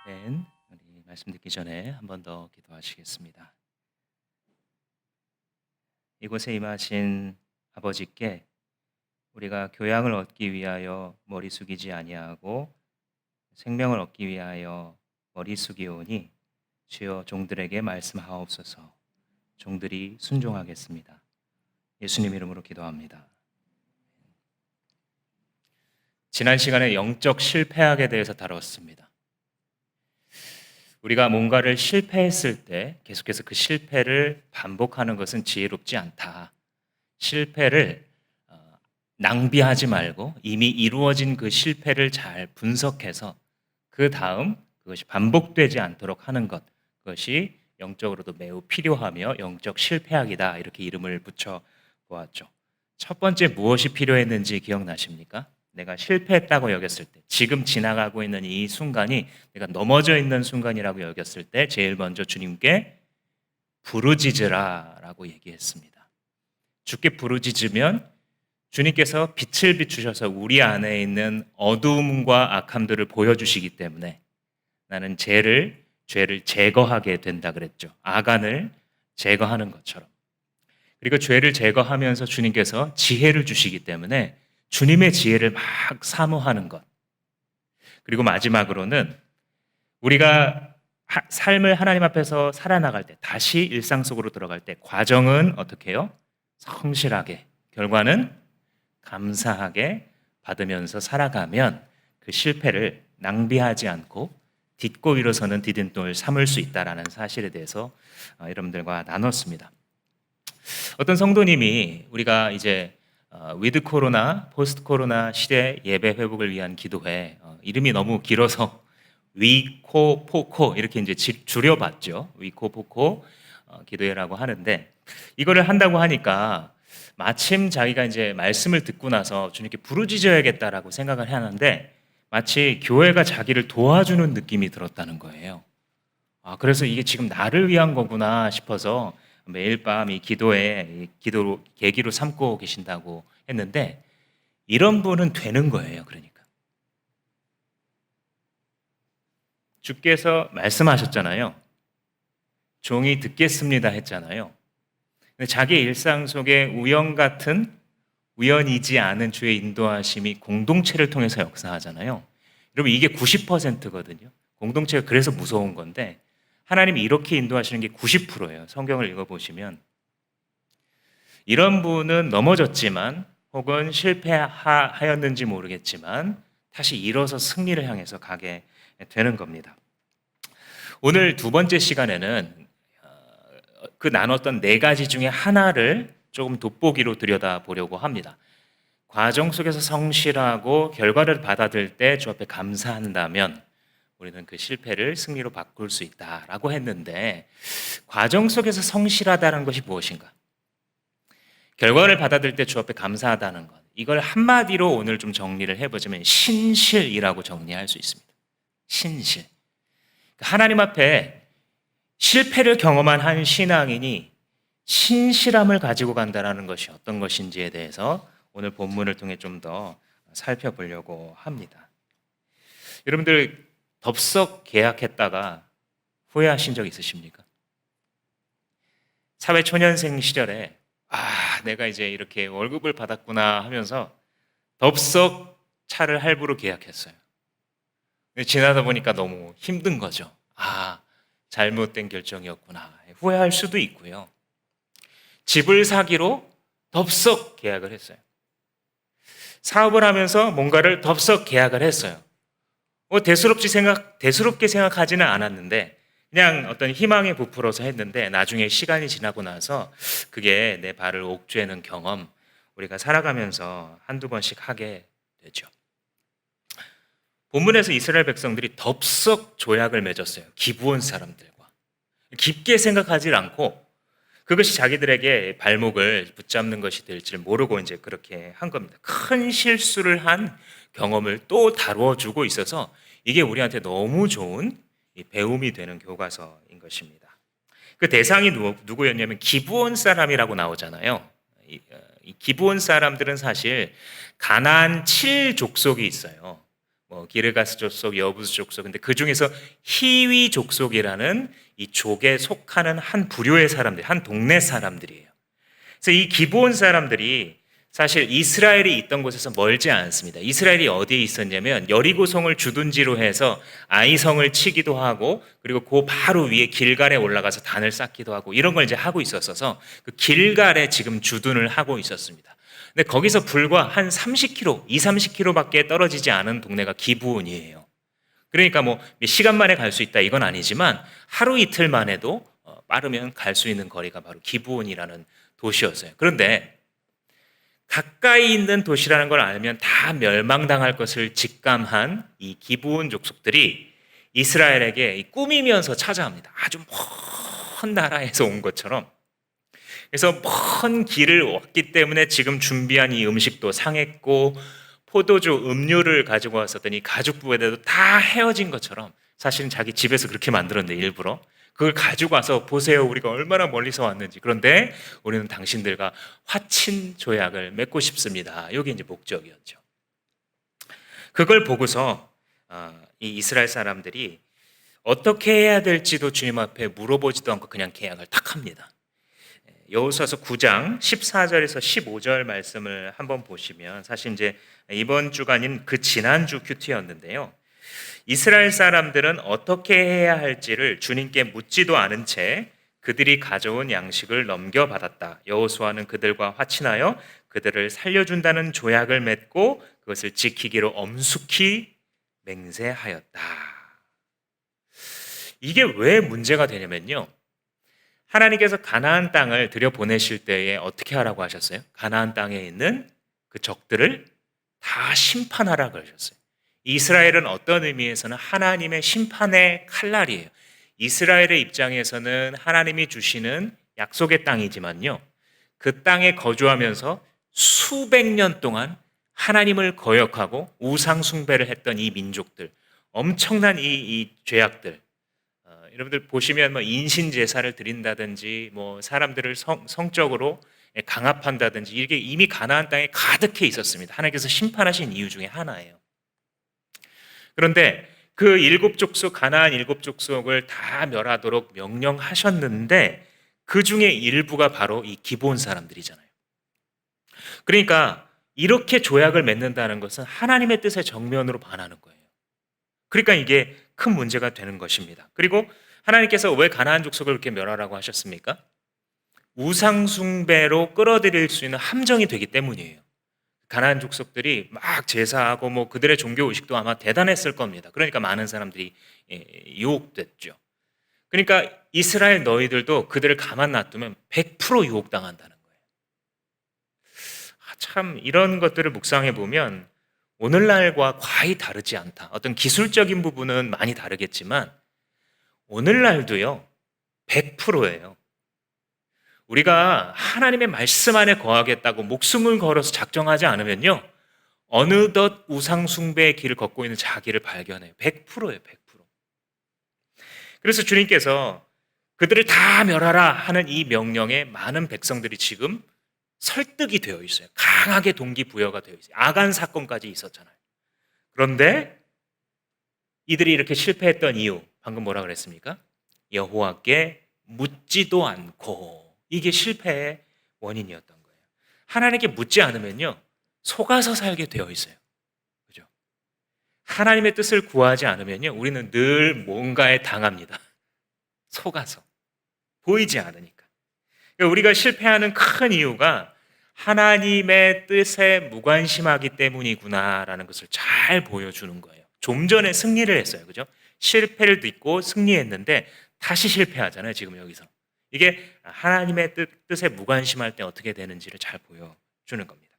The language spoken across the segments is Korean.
아멘. 우리 말씀 듣기 전에 한 번 더 기도하시겠습니다. 이곳에 임하신 아버지께 우리가 교양을 얻기 위하여 머리 숙이지 아니하고 생명을 얻기 위하여 머리 숙이오니 주여 종들에게 말씀하옵소서. 종들이 순종하겠습니다. 예수님 이름으로 기도합니다. 지난 시간에 영적 실패학에 대해서 다뤘습니다. 우리가 뭔가를 실패했을 때 계속해서 그 실패를 반복하는 것은 지혜롭지 않다. 실패를 낭비하지 말고 이미 이루어진 그 실패를 잘 분석해서 그 다음 그것이 반복되지 않도록 하는 것, 그것이 영적으로도 매우 필요하며 영적 실패학이다, 이렇게 이름을 붙여 보았죠. 첫 번째 무엇이 필요했는지 기억나십니까? 내가 실패했다고 여겼을 때, 지금 지나가고 있는 이 순간이 내가 넘어져 있는 순간이라고 여겼을 때 제일 먼저 주님께 부르짖으라 라고 얘기했습니다. 주께 부르짖으면 주님께서 빛을 비추셔서 우리 안에 있는 어두움과 악함들을 보여주시기 때문에 나는 죄를 제거하게 된다 그랬죠. 아간을 제거하는 것처럼. 그리고 죄를 제거하면서 주님께서 지혜를 주시기 때문에 주님의 지혜를 막 사모하는 것. 그리고 마지막으로는 우리가 삶을 하나님 앞에서 살아나갈 때, 다시 일상 속으로 들어갈 때 과정은 어떻게 해요? 성실하게, 결과는 감사하게 받으면서 살아가면 그 실패를 낭비하지 않고 딛고 일어서는 디딤돌을 삼을 수 있다는 사실에 대해서 여러분들과 나눴습니다. 어떤 성도님이 우리가 이제 위드 코로나, 포스트 코로나 시대 예배 회복을 위한 기도회, 이름이 너무 길어서 위코 포코 이렇게 이제 줄여봤죠. 위코 포코 기도회라고 하는데, 이거를 한다고 하니까 마침 자기가 이제 말씀을 듣고 나서 주님께 부르짖어야겠다라고 생각을 하는데 마치 교회가 자기를 도와주는 느낌이 들었다는 거예요. 그래서 이게 지금 나를 위한 거구나 싶어서 매일 밤 이 기도에 기도로 계기로 삼고 계신다고 했는데, 이런 분은 되는 거예요. 그러니까 주께서 말씀하셨잖아요. 종이 듣겠습니다 했잖아요. 근데 자기 일상 속에 우연이지 않은 주의 인도하심이 공동체를 통해서 역사하잖아요. 여러분, 이게 90%거든요. 공동체가 그래서 무서운 건데 하나님이 이렇게 인도하시는 게 90%예요. 성경을 읽어보시면 이런 분은 넘어졌지만 혹은 실패하였는지 모르겠지만 다시 일어서 승리를 향해서 가게 되는 겁니다. 오늘 두 번째 시간에는 그 나눴던 네 가지 중에 하나를 조금 돋보기로 들여다보려고 합니다. 과정 속에서 성실하고 결과를 받아들일 때 주 앞에 감사한다면 우리는 그 실패를 승리로 바꿀 수 있다라고 했는데, 과정 속에서 성실하다는 것이 무엇인가? 결과를 받아들일 때 주 앞에 감사하다는 것, 이걸 한마디로 오늘 좀 정리를 해보자면 신실이라고 정리할 수 있습니다. 신실. 하나님 앞에 실패를 경험한 한 신앙인이 신실함을 가지고 간다는 것이 어떤 것인지에 대해서 오늘 본문을 통해 좀 더 살펴보려고 합니다. 여러분들 덥석 계약했다가 후회하신 적 있으십니까? 사회초년생 시절에 내가 이제 이렇게 월급을 받았구나 하면서 덥석 차를 할부로 계약했어요. 근데 지나다 보니까 너무 힘든 거죠. 잘못된 결정이었구나. 후회할 수도 있고요. 집을 사기로 덥석 계약을 했어요. 사업을 하면서 뭔가를 덥석 계약을 했어요. 대수롭게 생각하지는 않았는데 그냥 어떤 희망에 부풀어서 했는데 나중에 시간이 지나고 나서 그게 내 발을 옥죄는 경험, 우리가 살아가면서 한두 번씩 하게 되죠. 본문에서 이스라엘 백성들이 덥석 조약을 맺었어요. 기브온 사람들과. 깊게 생각하지 않고 그것이 자기들에게 발목을 붙잡는 것이 될지를 모르고 이제 그렇게 한 겁니다. 큰 실수를 한 경험을 또 다루어 주고 있어서 이게 우리한테 너무 좋은 배움이 되는 교과서인 것입니다. 그 대상이 누구였냐면 기브온 사람이라고 나오잖아요. 이 기브온 사람들은 사실 가나안 7족속이 있어요. 기르가스 족속, 여부스 족속. 근데 그 중에서 히위 족속이라는 이 족에 속하는 한 부류의 사람들, 한 동네 사람들이에요. 그래서 이 기브온 사람들이 사실 이스라엘이 있던 곳에서 멀지 않습니다. 이스라엘이 어디에 있었냐면 여리고성을 주둔지로 해서 아이성을 치기도 하고, 그리고 그 바로 위에 길갈에 올라가서 단을 쌓기도 하고, 이런 걸 이제 하고 있었어서 그 길갈에 지금 주둔을 하고 있었습니다. 근데 거기서 불과 한 30km, 2, 30km밖에 떨어지지 않은 동네가 기브온이에요. 그러니까 뭐 시간 만에 갈 수 있다 이건 아니지만 하루 이틀 만에도 빠르면 갈 수 있는 거리가 바로 기브온이라는 도시였어요. 그런데 가까이 있는 도시라는 걸 알면 다 멸망당할 것을 직감한 이 기브온 족속들이 이스라엘에게 꾸미면서 찾아옵니다. 아주 먼 나라에서 온 것처럼. 그래서 먼 길을 왔기 때문에 지금 준비한 이 음식도 상했고, 포도주, 음료를 가지고 왔었더니 가죽 부에도 다 헤어진 것처럼, 사실은 자기 집에서 그렇게 만들었는데 일부러 그걸 가지고 와서 보세요, 우리가 얼마나 멀리서 왔는지. 그런데 우리는 당신들과 화친 조약을 맺고 싶습니다. 이게 이제 목적이었죠. 그걸 보고서 이 이스라엘 사람들이 어떻게 해야 될지도 주님 앞에 물어보지도 않고 그냥 계약을 탁 합니다. 여호수아서 9장 14절에서 15절 말씀을 한번 보시면, 사실 이제 이번 주가 아닌 그 지난주 큐티였는데요. 이스라엘 사람들은 어떻게 해야 할지를 주님께 묻지도 않은 채 그들이 가져온 양식을 넘겨받았다. 여호수아는 그들과 화친하여 그들을 살려준다는 조약을 맺고 그것을 지키기로 엄숙히 맹세하였다. 이게 왜 문제가 되냐면요, 하나님께서 가나안 땅을 들여보내실 때에 어떻게 하라고 하셨어요? 가나안 땅에 있는 그 적들을 다 심판하라 그러셨어요. 이스라엘은 어떤 의미에서는 하나님의 심판의 칼날이에요. 이스라엘의 입장에서는 하나님이 주시는 약속의 땅이지만요, 그 땅에 거주하면서 수백 년 동안 하나님을 거역하고 우상 숭배를 했던 이 민족들, 엄청난 이 죄악들, 여러분들 보시면 뭐 인신 제사를 드린다든지, 뭐 사람들을 성적으로 강압한다든지, 이게 이미 가나안 땅에 가득해 있었습니다. 하나님께서 심판하신 이유 중에 하나예요. 그런데 그 가나안 일곱 족속을 다 멸하도록 명령하셨는데 그 중에 일부가 바로 이 기브온 사람들이잖아요. 그러니까 이렇게 조약을 맺는다는 것은 하나님의 뜻에 정면으로 반하는 거예요. 그러니까 이게 큰 문제가 되는 것입니다. 그리고 하나님께서 왜 가나안 족속을 이렇게 멸하라고 하셨습니까? 우상 숭배로 끌어들일 수 있는 함정이 되기 때문이에요. 가나안 족속들이 막 제사하고 뭐 그들의 종교 의식도 아마 대단했을 겁니다. 그러니까 많은 사람들이 유혹됐죠. 그러니까 이스라엘 너희들도 그들을 가만 놔두면 100% 유혹당한다는 거예요. 참 이런 것들을 묵상해 보면 오늘날과 거의 다르지 않다. 어떤 기술적인 부분은 많이 다르겠지만 오늘날도요 100%예요. 우리가 하나님의 말씀 안에 거하겠다고 목숨을 걸어서 작정하지 않으면요, 어느덧 우상 숭배의 길을 걷고 있는 자기를 발견해요. 100%예요, 100%. 그래서 주님께서 그들을 다 멸하라 하는 이 명령에 많은 백성들이 지금 설득이 되어 있어요. 강하게 동기부여가 되어 있어요. 아간 사건까지 있었잖아요. 그런데 이들이 이렇게 실패했던 이유, 방금 뭐라 그랬습니까? 여호와께 묻지도 않고. 이게 실패의 원인이었던 거예요. 하나님께 묻지 않으면요, 속아서 살게 되어 있어요. 그죠? 하나님의 뜻을 구하지 않으면요, 우리는 늘 뭔가에 당합니다. 속아서. 보이지 않으니까. 그러니까 우리가 실패하는 큰 이유가 하나님의 뜻에 무관심하기 때문이구나라는 것을 잘 보여주는 거예요. 좀 전에 승리를 했어요. 그죠? 실패를 딛고 승리했는데 다시 실패하잖아요. 지금 여기서. 이게 하나님의 뜻에 무관심할 때 어떻게 되는지를 잘 보여주는 겁니다.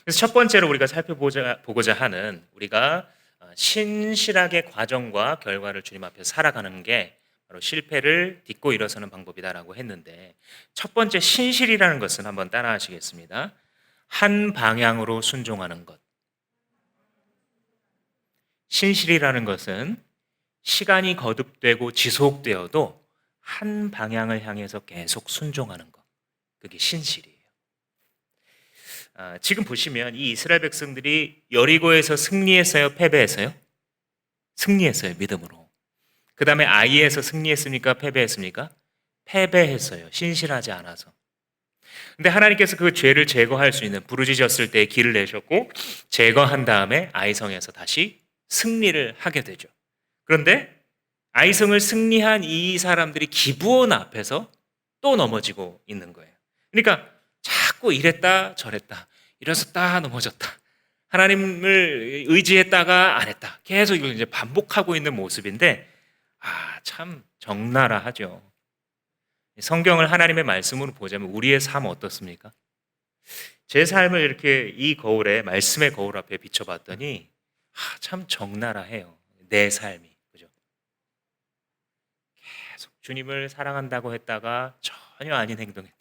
그래서 첫 번째로 우리가 살펴보고자 하는, 우리가 신실하게 과정과 결과를 주님 앞에 살아가는 게 바로 실패를 딛고 일어서는 방법이다라고 했는데, 첫 번째 신실이라는 것은 한번 따라 하시겠습니다. 한 방향으로 순종하는 것. 신실이라는 것은 시간이 거듭되고 지속되어도 한 방향을 향해서 계속 순종하는 것. 그게 신실이에요. 지금 보시면 이 이스라엘 백성들이 여리고에서 승리했어요, 패배했어요? 승리했어요, 믿음으로. 그 다음에 아이에서 승리했습니까, 패배했습니까? 패배했어요, 신실하지 않아서. 근데 하나님께서 그 죄를 제거할 수 있는, 부르짖었을 때 길을 내셨고 제거한 다음에 아이성에서 다시 승리를 하게 되죠. 그런데 아이성을 승리한 이 사람들이 기브온 앞에서 또 넘어지고 있는 거예요. 그러니까 자꾸 이랬다 저랬다, 일어섰다 넘어졌다, 하나님을 의지했다가 안 했다, 계속 이걸 이제 반복하고 있는 모습인데, 참 적나라하죠. 성경을 하나님의 말씀으로 보자면 우리의 삶 어떻습니까? 제 삶을 이렇게 이 거울에, 말씀의 거울 앞에 비춰봤더니 참 적나라해요. 내 삶이. 그죠? 계속 주님을 사랑한다고 했다가 전혀 아닌 행동했다.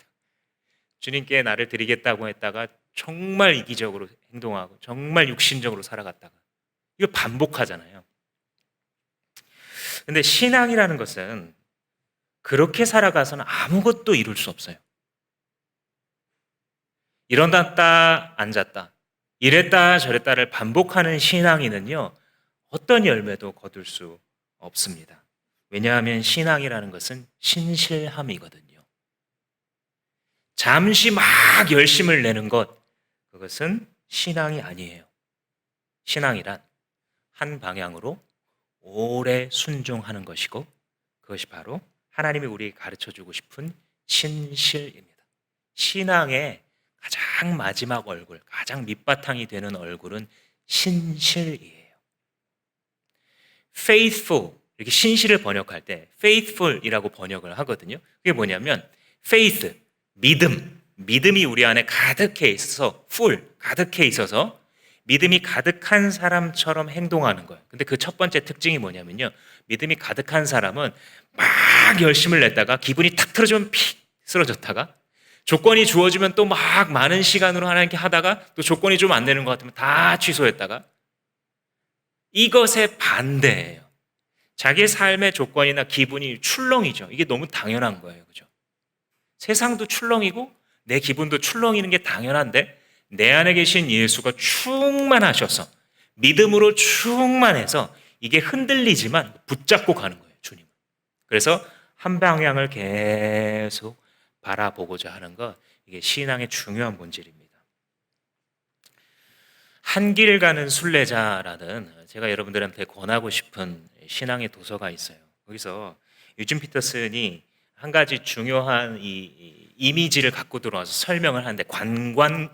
주님께 나를 드리겠다고 했다가 정말 이기적으로 행동하고 정말 육신적으로 살아갔다가, 이거 반복하잖아요. 근데 신앙이라는 것은 그렇게 살아가서는 아무것도 이룰 수 없어요. 일어났다 앉았다, 이랬다 저랬다를 반복하는 신앙인은요, 어떤 열매도 거둘 수 없습니다. 왜냐하면 신앙이라는 것은 신실함이거든요. 잠시 막 열심을 내는 것, 그것은 신앙이 아니에요. 신앙이란 한 방향으로 오래 순종하는 것이고, 그것이 바로 하나님이 우리에게 가르쳐주고 싶은 신실입니다. 신앙의 가장 마지막 얼굴, 가장 밑바탕이 되는 얼굴은 신실이에요. faithful, 이렇게 신실을 번역할 때 faithful이라고 번역을 하거든요. 그게 뭐냐면 faith, 믿음이 우리 안에 가득해 있어서, full, 가득해 있어서 믿음이 가득한 사람처럼 행동하는 거예요. 근데 그 첫 번째 특징이 뭐냐면요, 믿음이 가득한 사람은 막 열심을 냈다가 기분이 탁 틀어지면 픽 쓰러졌다가, 조건이 주어지면 또 막 많은 시간으로 하나님께 하다가 또 조건이 좀 안 되는 것 같으면 다 취소했다가, 이것의 반대예요. 자기 삶의 조건이나 기분이 출렁이죠. 이게 너무 당연한 거예요. 그죠? 세상도 출렁이고 내 기분도 출렁이는 게 당연한데, 내 안에 계신 예수가 충만하셔서 믿음으로 충만해서 이게 흔들리지만 붙잡고 가는 거예요, 주님. 그래서 한 방향을 계속 바라보고자 하는 것, 이게 신앙의 중요한 본질입니다. 한 길 가는 순례자라는, 제가 여러분들한테 권하고 싶은 신앙의 도서가 있어요. 거기서 유진 피터슨이 한 가지 중요한 이 이미지를 갖고 들어와서 설명을 하는데,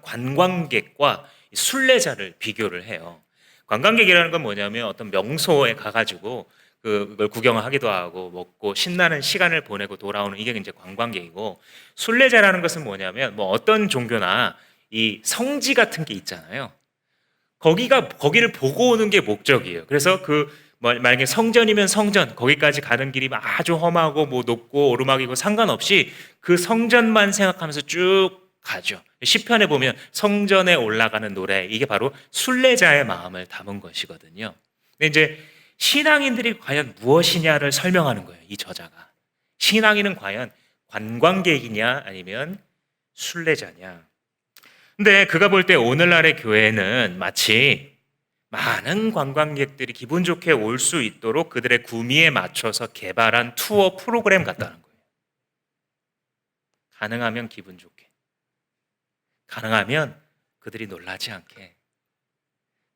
관광객과 순례자를 비교를 해요. 관광객이라는 건 뭐냐면 어떤 명소에 가가지고 그걸 구경을 하기도 하고 먹고 신나는 시간을 보내고 돌아오는, 이게 이제 관광객이고, 순례자라는 것은 뭐냐면 뭐 어떤 종교나 이 성지 같은 게 있잖아요. 거기를 보고 오는 게 목적이에요. 그래서 만약에 성전이면 성전, 거기까지 가는 길이 아주 험하고 뭐 높고 오르막이고 상관없이 그 성전만 생각하면서 쭉 가죠. 시편에 보면 성전에 올라가는 노래, 이게 바로 순례자의 마음을 담은 것이거든요. 근데 이제 신앙인들이 과연 무엇이냐를 설명하는 거예요, 이 저자가. 신앙인은 과연 관광객이냐 아니면 순례자냐. 근데 그가 볼 때 오늘날의 교회는 마치 많은 관광객들이 기분 좋게 올 수 있도록 그들의 구미에 맞춰서 개발한 투어 프로그램 같다는 거예요. 가능하면 기분 좋게, 가능하면 그들이 놀라지 않게,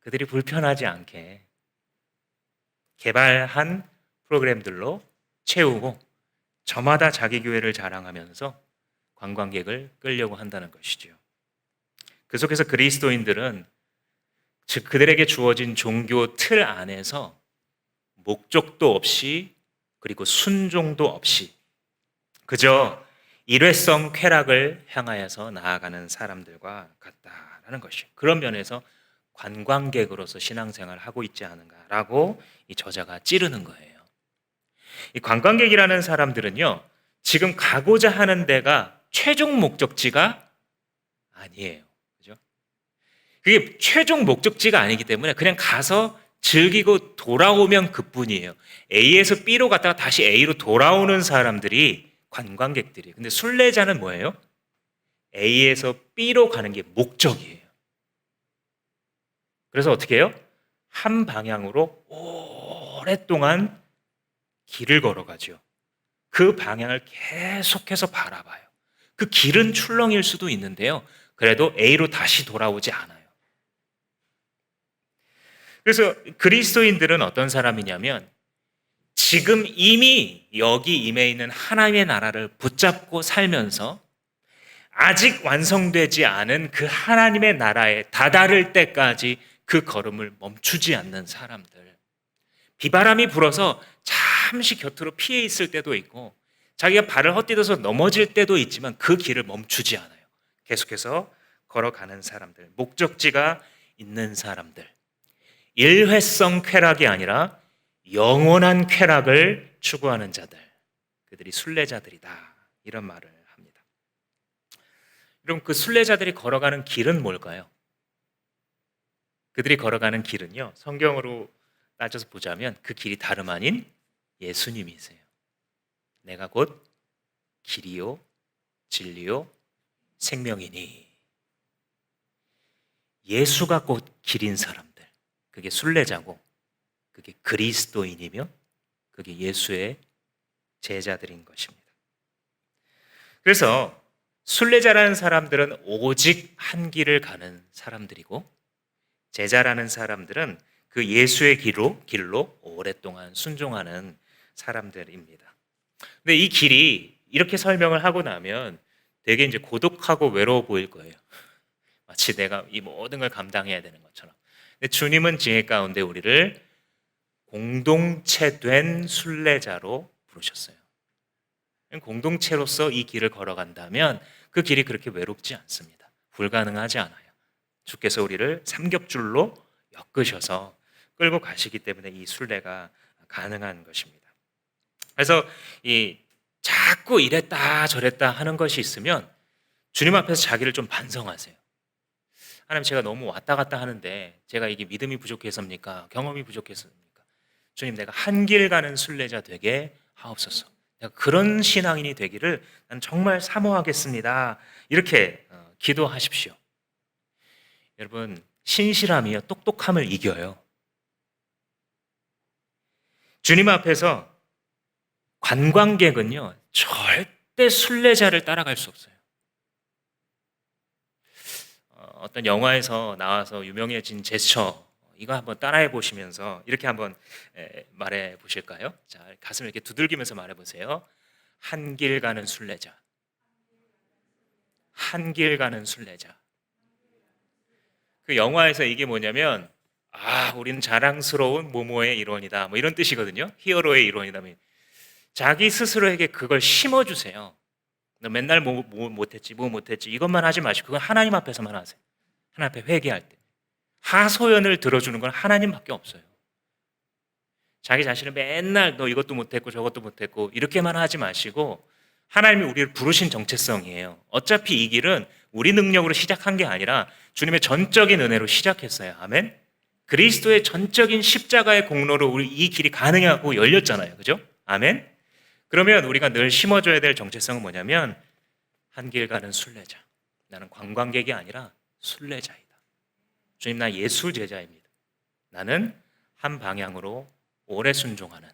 그들이 불편하지 않게 개발한 프로그램들로 채우고 저마다 자기 교회를 자랑하면서 관광객을 끌려고 한다는 것이죠. 그 속에서 그리스도인들은, 즉 그들에게 주어진 종교 틀 안에서 목적도 없이, 그리고 순종도 없이 그저 일회성 쾌락을 향하여서 나아가는 사람들과 같다라는 것이죠. 그런 면에서 관광객으로서 신앙생활을 하고 있지 않은가라고 이 저자가 찌르는 거예요. 이 관광객이라는 사람들은요, 지금 가고자 하는 데가 최종 목적지가 아니에요. 그게 최종 목적지가 아니기 때문에 그냥 가서 즐기고 돌아오면 그뿐이에요. A에서 B로 갔다가 다시 A로 돌아오는 사람들이 관광객들이에요. 근데 순례자는 뭐예요? A에서 B로 가는 게 목적이에요. 그래서 어떻게 해요? 한 방향으로 오랫동안 길을 걸어가죠. 그 방향을 계속해서 바라봐요. 그 길은 출렁일 수도 있는데요. 그래도 A로 다시 돌아오지 않아요. 그래서 그리스도인들은 어떤 사람이냐면 지금 이미 여기 임해 있는 하나님의 나라를 붙잡고 살면서 아직 완성되지 않은 그 하나님의 나라에 다다를 때까지 그 걸음을 멈추지 않는 사람들. 비바람이 불어서 잠시 곁으로 피해 있을 때도 있고 자기가 발을 헛디뎌서 넘어질 때도 있지만 그 길을 멈추지 않아요. 계속해서 걸어가는 사람들, 목적지가 있는 사람들. 일회성 쾌락이 아니라 영원한 쾌락을 추구하는 자들, 그들이 순례자들이다, 이런 말을 합니다. 그럼 그 순례자들이 걸어가는 길은 뭘까요? 그들이 걸어가는 길은요, 성경으로 따져서 보자면 그 길이 다름 아닌 예수님이세요. 내가 곧 길이요 진리요 생명이니. 예수가 곧 길인 사람들, 그게 순례자고 그게 그리스도인이며 그게 예수의 제자들인 것입니다. 그래서 순례자라는 사람들은 오직 한 길을 가는 사람들이고 제자라는 사람들은 그 예수의 길로 오랫동안 순종하는 사람들입니다. 근데 이 길이 이렇게 설명을 하고 나면 되게 이제 고독하고 외로워 보일 거예요. 마치 내가 이 모든 걸 감당해야 되는 것처럼. 근데 주님은 지혜 가운데 우리를 공동체된 순례자로 부르셨어요. 공동체로서 이 길을 걸어간다면 그 길이 그렇게 외롭지 않습니다. 불가능하지 않아요. 주께서 우리를 삼겹줄로 엮으셔서 끌고 가시기 때문에 이 순례가 가능한 것입니다. 그래서 이 자꾸 이랬다 저랬다 하는 것이 있으면 주님 앞에서 자기를 좀 반성하세요. 하나님, 제가 너무 왔다 갔다 하는데 제가 이게 믿음이 부족해서입니까? 경험이 부족해서입니까? 주님, 내가 한 길 가는 순례자 되게 하옵소서. 내가 그런 신앙인이 되기를 난 정말 사모하겠습니다. 이렇게 기도하십시오. 여러분, 신실함이요 똑똑함을 이겨요. 주님 앞에서 관광객은요 절대 순례자를 따라갈 수 없어요. 어떤 영화에서 나와서 유명해진 제스처, 이거 한번 따라해 보시면서 이렇게 한번 말해 보실까요? 자, 가슴을 이렇게 두들기면서 말해 보세요. 한 길 가는 순례자. 한 길 가는 순례자. 그 영화에서 이게 뭐냐면 우리는 자랑스러운 모모의 일원이다, 뭐 이런 뜻이거든요. 히어로의 일원이다. 자기 스스로에게 그걸 심어주세요. 너 맨날 뭐 못했지 이것만 하지 마시고 그건 하나님 앞에서만 하세요. 하나님 앞에 회개할 때 하소연을 들어주는 건 하나님밖에 없어요. 자기 자신을 맨날 너 이것도 못했고 저것도 못했고 이렇게만 하지 마시고 하나님이 우리를 부르신 정체성이에요. 어차피 이 길은 우리 능력으로 시작한 게 아니라 주님의 전적인 은혜로 시작했어요. 아멘. 그리스도의 전적인 십자가의 공로로 우리 이 길이 가능하고 열렸잖아요. 그죠? 아멘. 그러면 우리가 늘 심어줘야 될 정체성은 뭐냐면 한 길 가는 순례자. 나는 관광객이 아니라 순례자이다. 주님, 나 예수 제자입니다. 나는 한 방향으로 오래 순종하는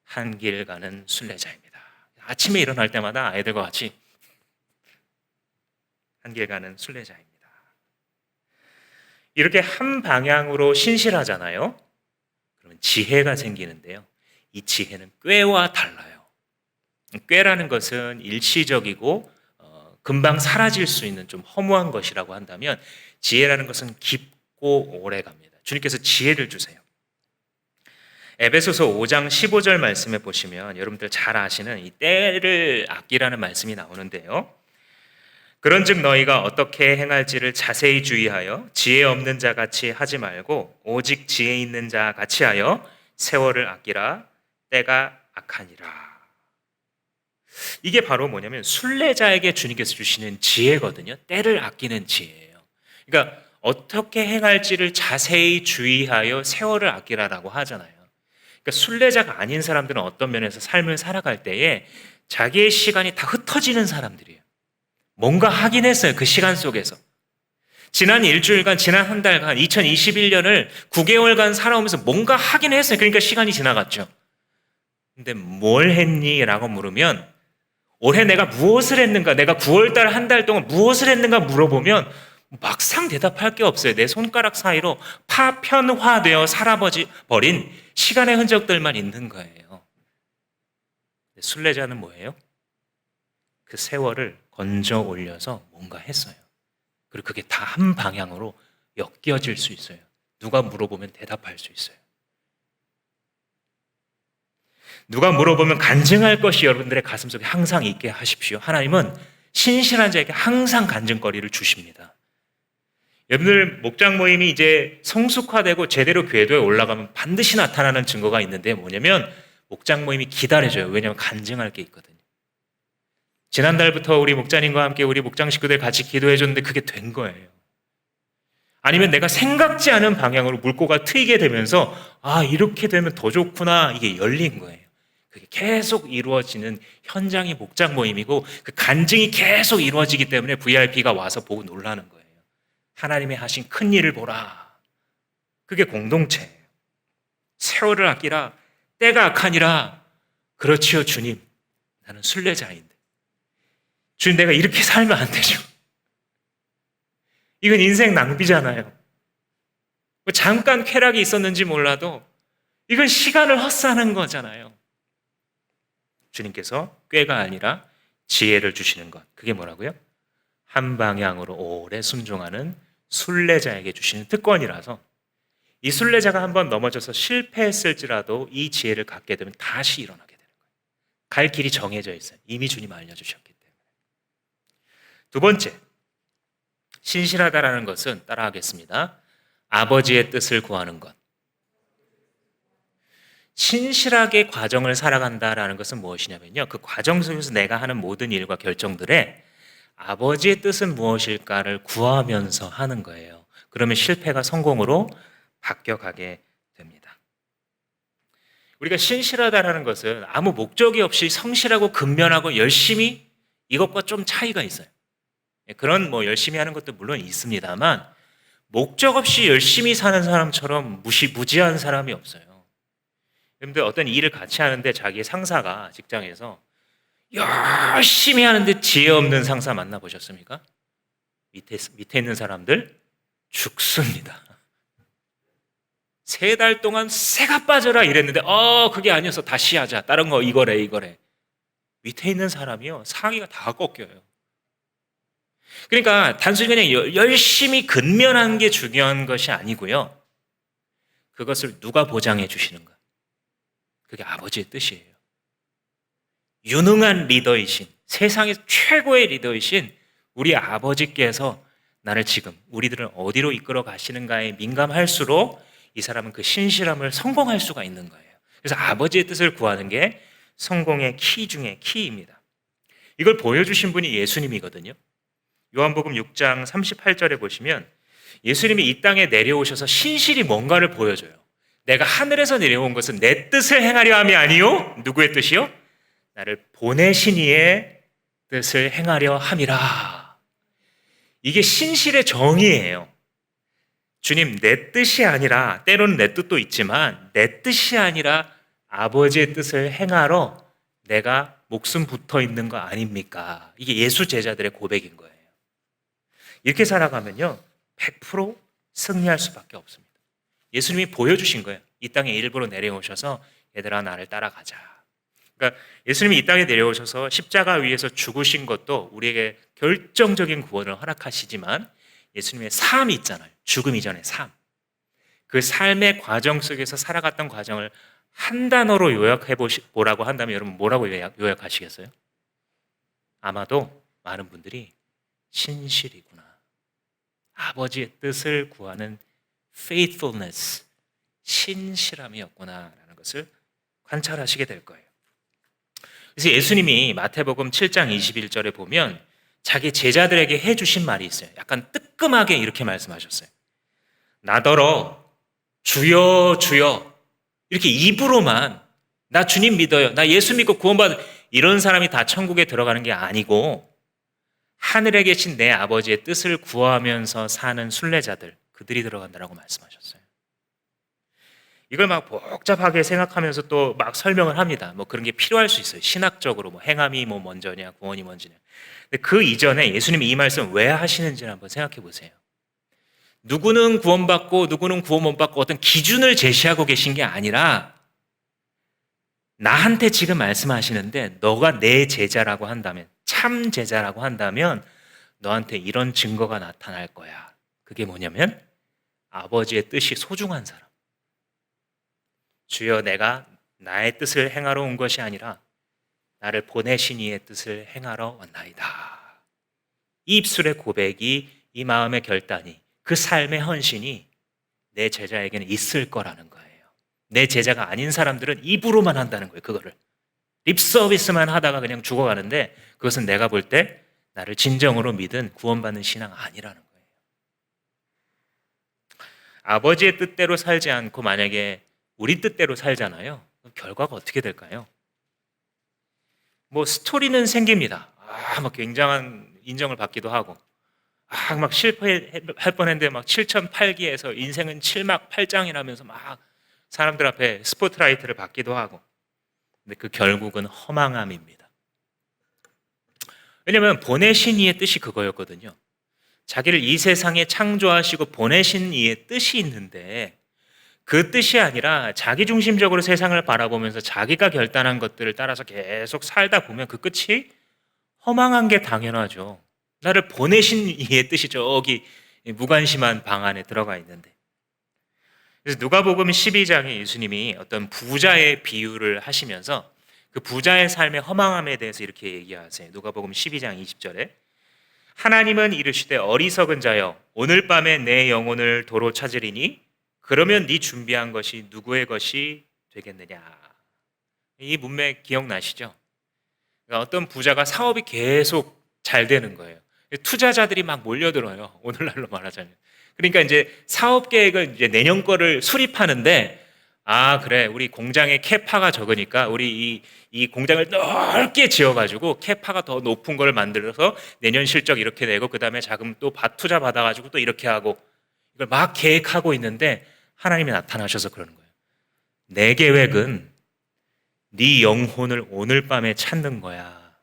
한 길 가는 순례자입니다. 아침에 일어날 때마다 아이들과 같이 한 길 가는 순례자입니다. 이렇게 한 방향으로 신실하잖아요. 그러면 지혜가 생기는데요. 이 지혜는 꾀와 달라요. 꾀라는 것은 일시적이고 금방 사라질 수 있는 좀 허무한 것이라고 한다면 지혜라는 것은 깊고 오래 갑니다. 주님께서 지혜를 주세요. 에베소서 5장 15절 말씀에 보시면 여러분들 잘 아시는 이 때를 아끼라는 말씀이 나오는데요. 그런즉 너희가 어떻게 행할지를 자세히 주의하여 지혜 없는 자 같이 하지 말고 오직 지혜 있는 자 같이 하여 세월을 아끼라. 때가 악하니라. 이게 바로 뭐냐면 순례자에게 주님께서 주시는 지혜거든요. 때를 아끼는 지혜예요. 그러니까 어떻게 행할지를 자세히 주의하여 세월을 아끼라라고 하잖아요. 그러니까 순례자가 아닌 사람들은 어떤 면에서 삶을 살아갈 때에 자기의 시간이 다 흩어지는 사람들이에요. 뭔가 하긴 했어요. 그 시간 속에서. 지난 일주일간, 지난 한 달간, 2021년을 9개월간 살아오면서 뭔가 하긴 했어요. 그러니까 시간이 지나갔죠. 근데 뭘 했니? 라고 물으면 올해 내가 무엇을 했는가, 내가 9월달 한 달 동안 무엇을 했는가 물어보면 막상 대답할 게 없어요. 내 손가락 사이로 파편화되어 살아버린 시간의 흔적들만 있는 거예요. 순례자는 뭐예요? 그 세월을 건져 올려서 뭔가 했어요. 그리고 그게 다 한 방향으로 엮여질 수 있어요. 누가 물어보면 대답할 수 있어요. 누가 물어보면 간증할 것이 여러분들의 가슴속에 항상 있게 하십시오. 하나님은 신실한 자에게 항상 간증거리를 주십니다. 여러분들 목장 모임이 이제 성숙화되고 제대로 궤도에 올라가면 반드시 나타나는 증거가 있는데 뭐냐면 목장 모임이 기다려져요. 왜냐하면 간증할 게 있거든요. 지난달부터 우리 목자님과 함께 우리 목장 식구들 같이 기도해 줬는데 그게 된 거예요. 아니면 내가 생각지 않은 방향으로 물꼬가 트이게 되면서 이렇게 되면 더 좋구나, 이게 열린 거예요. 그게 계속 이루어지는 현장이 목장 모임이고 그 간증이 계속 이루어지기 때문에 VIP가 와서 보고 놀라는 거예요. 하나님이 하신 큰 일을 보라. 그게 공동체예요. 세월을 아끼라, 때가 악하니라. 그렇지요 주님, 나는 순례자인데 주님, 내가 이렇게 살면 안 되죠. 이건 인생 낭비잖아요. 잠깐 쾌락이 있었는지 몰라도 이건 시간을 헛사는 거잖아요. 주님께서 꾀가 아니라 지혜를 주시는 것, 그게 뭐라고요? 한 방향으로 오래 순종하는 순례자에게 주시는 특권이라서 이 순례자가 한번 넘어져서 실패했을지라도 이 지혜를 갖게 되면 다시 일어나게 되는 거예요. 갈 길이 정해져 있어요. 이미 주님 알려주셨기 때문에. 두 번째, 신실하다라는 것은 따라하겠습니다. 아버지의 뜻을 구하는 것. 신실하게 과정을 살아간다라는 것은 무엇이냐면요, 그 과정 속에서 내가 하는 모든 일과 결정들에 아버지의 뜻은 무엇일까를 구하면서 하는 거예요. 그러면 실패가 성공으로 바뀌어가게 됩니다. 우리가 신실하다라는 것은 아무 목적이 없이 성실하고 근면하고 열심히, 이것과 좀 차이가 있어요. 그런 열심히 하는 것도 물론 있습니다만 목적 없이 열심히 사는 사람처럼 무지한 사람이 없어요. 여러분들 어떤 일을 같이 하는데 자기의 상사가 직장에서 열심히 하는데 지혜 없는 상사 만나보셨습니까? 밑에 있는 사람들 죽습니다. 3달 동안 새가 빠져라 이랬는데 그게 아니어서 다시 하자, 다른 거 이거래. 밑에 있는 사람이요, 상의가 다 꺾여요. 그러니까 단순히 그냥 열심히 근면한 게 중요한 것이 아니고요, 그것을 누가 보장해 주시는가, 그게 아버지의 뜻이에요. 유능한 리더이신, 세상의 최고의 리더이신 우리 아버지께서 나를 지금 우리들을 어디로 이끌어 가시는가에 민감할수록 이 사람은 그 신실함을 성공할 수가 있는 거예요. 그래서 아버지의 뜻을 구하는 게 성공의 키 중에 키입니다. 이걸 보여주신 분이 예수님이거든요. 요한복음 6장 38절에 보시면 예수님이 이 땅에 내려오셔서 신실히 뭔가를 보여줘요. 내가 하늘에서 내려온 것은 내 뜻을 행하려 함이 아니요, 누구의 뜻이요? 나를 보내신 이의 뜻을 행하려 함이라. 이게 신실의 정의예요. 주님, 내 뜻이 아니라, 때로는 내 뜻도 있지만 내 뜻이 아니라 아버지의 뜻을 행하러 내가 목숨 붙어 있는 거 아닙니까? 이게 예수 제자들의 고백인 거예요. 이렇게 살아가면요 100% 승리할 수밖에 없습니다. 예수님이 보여주신 거예요. 이 땅에 일부러 내려오셔서 얘들아 나를 따라가자. 그러니까 예수님이 이 땅에 내려오셔서 십자가 위에서 죽으신 것도 우리에게 결정적인 구원을 허락하시지만 예수님의 삶이 있잖아요. 죽음 이전의 삶. 그 삶의 과정 속에서 살아갔던 과정을 한 단어로 요약해 보라고 한다면 여러분 뭐라고 요약하시겠어요? 아마도 많은 분들이 신실이구나, 아버지의 뜻을 구하는 faithfulness, 신실함이었구나라는 것을 관찰하시게 될 거예요. 그래서 예수님이 마태복음 7장 21절에 보면 자기 제자들에게 해주신 말이 있어요. 약간 뜨끔하게 이렇게 말씀하셨어요. 나더러 주여 주여 이렇게 입으로만 나 주님 믿어요, 나 예수 믿고 구원받은, 이런 사람이 다 천국에 들어가는 게 아니고 하늘에 계신 내 아버지의 뜻을 구하면서 사는 순례자들, 그들이 들어간다라고 말씀하셨어요. 이걸 막 복잡하게 생각하면서 또 막 설명을 합니다. 뭐 그런 게 필요할 수 있어요. 신학적으로 뭐 행함이 뭐 먼저냐, 구원이 먼저냐. 근데 그 이전에 예수님이 이 말씀 왜 하시는지를 한번 생각해 보세요. 누구는 구원받고 누구는 구원 못 받고 어떤 기준을 제시하고 계신 게 아니라 나한테 지금 말씀하시는데 너가 내 제자라고 한다면, 참 제자라고 한다면 너한테 이런 증거가 나타날 거야. 그게 뭐냐면 아버지의 뜻이 소중한 사람. 주여, 내가 나의 뜻을 행하러 온 것이 아니라 나를 보내신 이의 뜻을 행하러 왔나이다. 이 입술의 고백이, 이 마음의 결단이, 그 삶의 헌신이 내 제자에게는 있을 거라는 거예요. 내 제자가 아닌 사람들은 입으로만 한다는 거예요. 그거를 립 서비스만 하다가 그냥 죽어가는데, 그것은 내가 볼 때 나를 진정으로 믿은 구원받는 신앙 아니라는 거예요. 아버지의 뜻대로 살지 않고 만약에 우리 뜻대로 살잖아요. 그럼 결과가 어떻게 될까요? 뭐 스토리는 생깁니다. 막 굉장한 인정을 받기도 하고, 막 실패할 뻔했는데 막 7008기에서 인생은 7막 8장이라면서 막 사람들 앞에 스포트라이트를 받기도 하고. 근데 그 결국은 허망함입니다. 왜냐하면 보내신 이의 뜻이 그거였거든요. 자기를 이 세상에 창조하시고 보내신 이의 뜻이 있는데, 그 뜻이 아니라 자기중심적으로 세상을 바라보면서 자기가 결단한 것들을 따라서 계속 살다 보면 그 끝이 허망한 게 당연하죠. 나를 보내신 이의 뜻이 저기 무관심한 방 안에 들어가 있는데. 그래서 누가복음 12장에 예수님이 어떤 부자의 비유를 하시면서 그 부자의 삶의 허망함에 대해서 이렇게 얘기하세요. 누가복음 12장 20절에 하나님은 이르시되 어리석은 자여, 오늘 밤에 내 영혼을 도로 찾으리니 그러면 네 준비한 것이 누구의 것이 되겠느냐. 이 문맥 기억나시죠? 그러니까 어떤 부자가 사업이 계속 잘 되는 거예요. 투자자들이 막 몰려들어요. 오늘날로 말하자면. 그러니까 이제 사업 계획을 이제 내년 거를 수립하는데, 그래, 우리 공장의 캐파가 적으니까 우리 이 공장을 넓게 지어가지고 캐파가 더 높은 걸 만들어서 내년 실적 이렇게 내고 그 다음에 자금 또 투자 받아가지고 또 이렇게 하고, 이걸 막 계획하고 있는데 하나님이 나타나셔서 그러는 거예요. 내 계획은 네 영혼을 오늘 밤에 찾는 거야.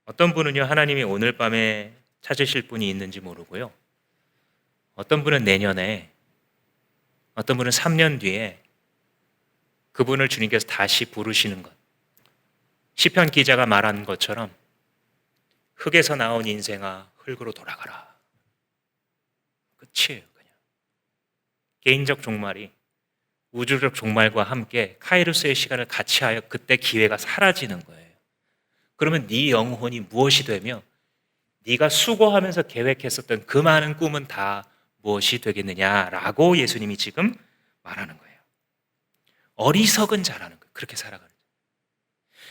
어떤 분은요, 하나님이 오늘 밤에 찾으실 분이 있는지 모르고요, 어떤 분은 내년에, 어떤 분은 3년 뒤에 그분을 주님께서 다시 부르시는 것. 시편 기자가 말한 것처럼 흙에서 나온 인생아 흙으로 돌아가라. 끝이에요. 그냥 개인적 종말이 우주적 종말과 함께 카이로스의 시간을 같이 하여 그때 기회가 사라지는 거예요. 그러면 네 영혼이 무엇이 되며 네가 수고하면서 계획했었던 그 많은 꿈은 다 무엇이 되겠느냐라고 예수님이 지금 말하는 거예요. 어리석은 자라는 거예요. 그렇게 살아가는 거예요.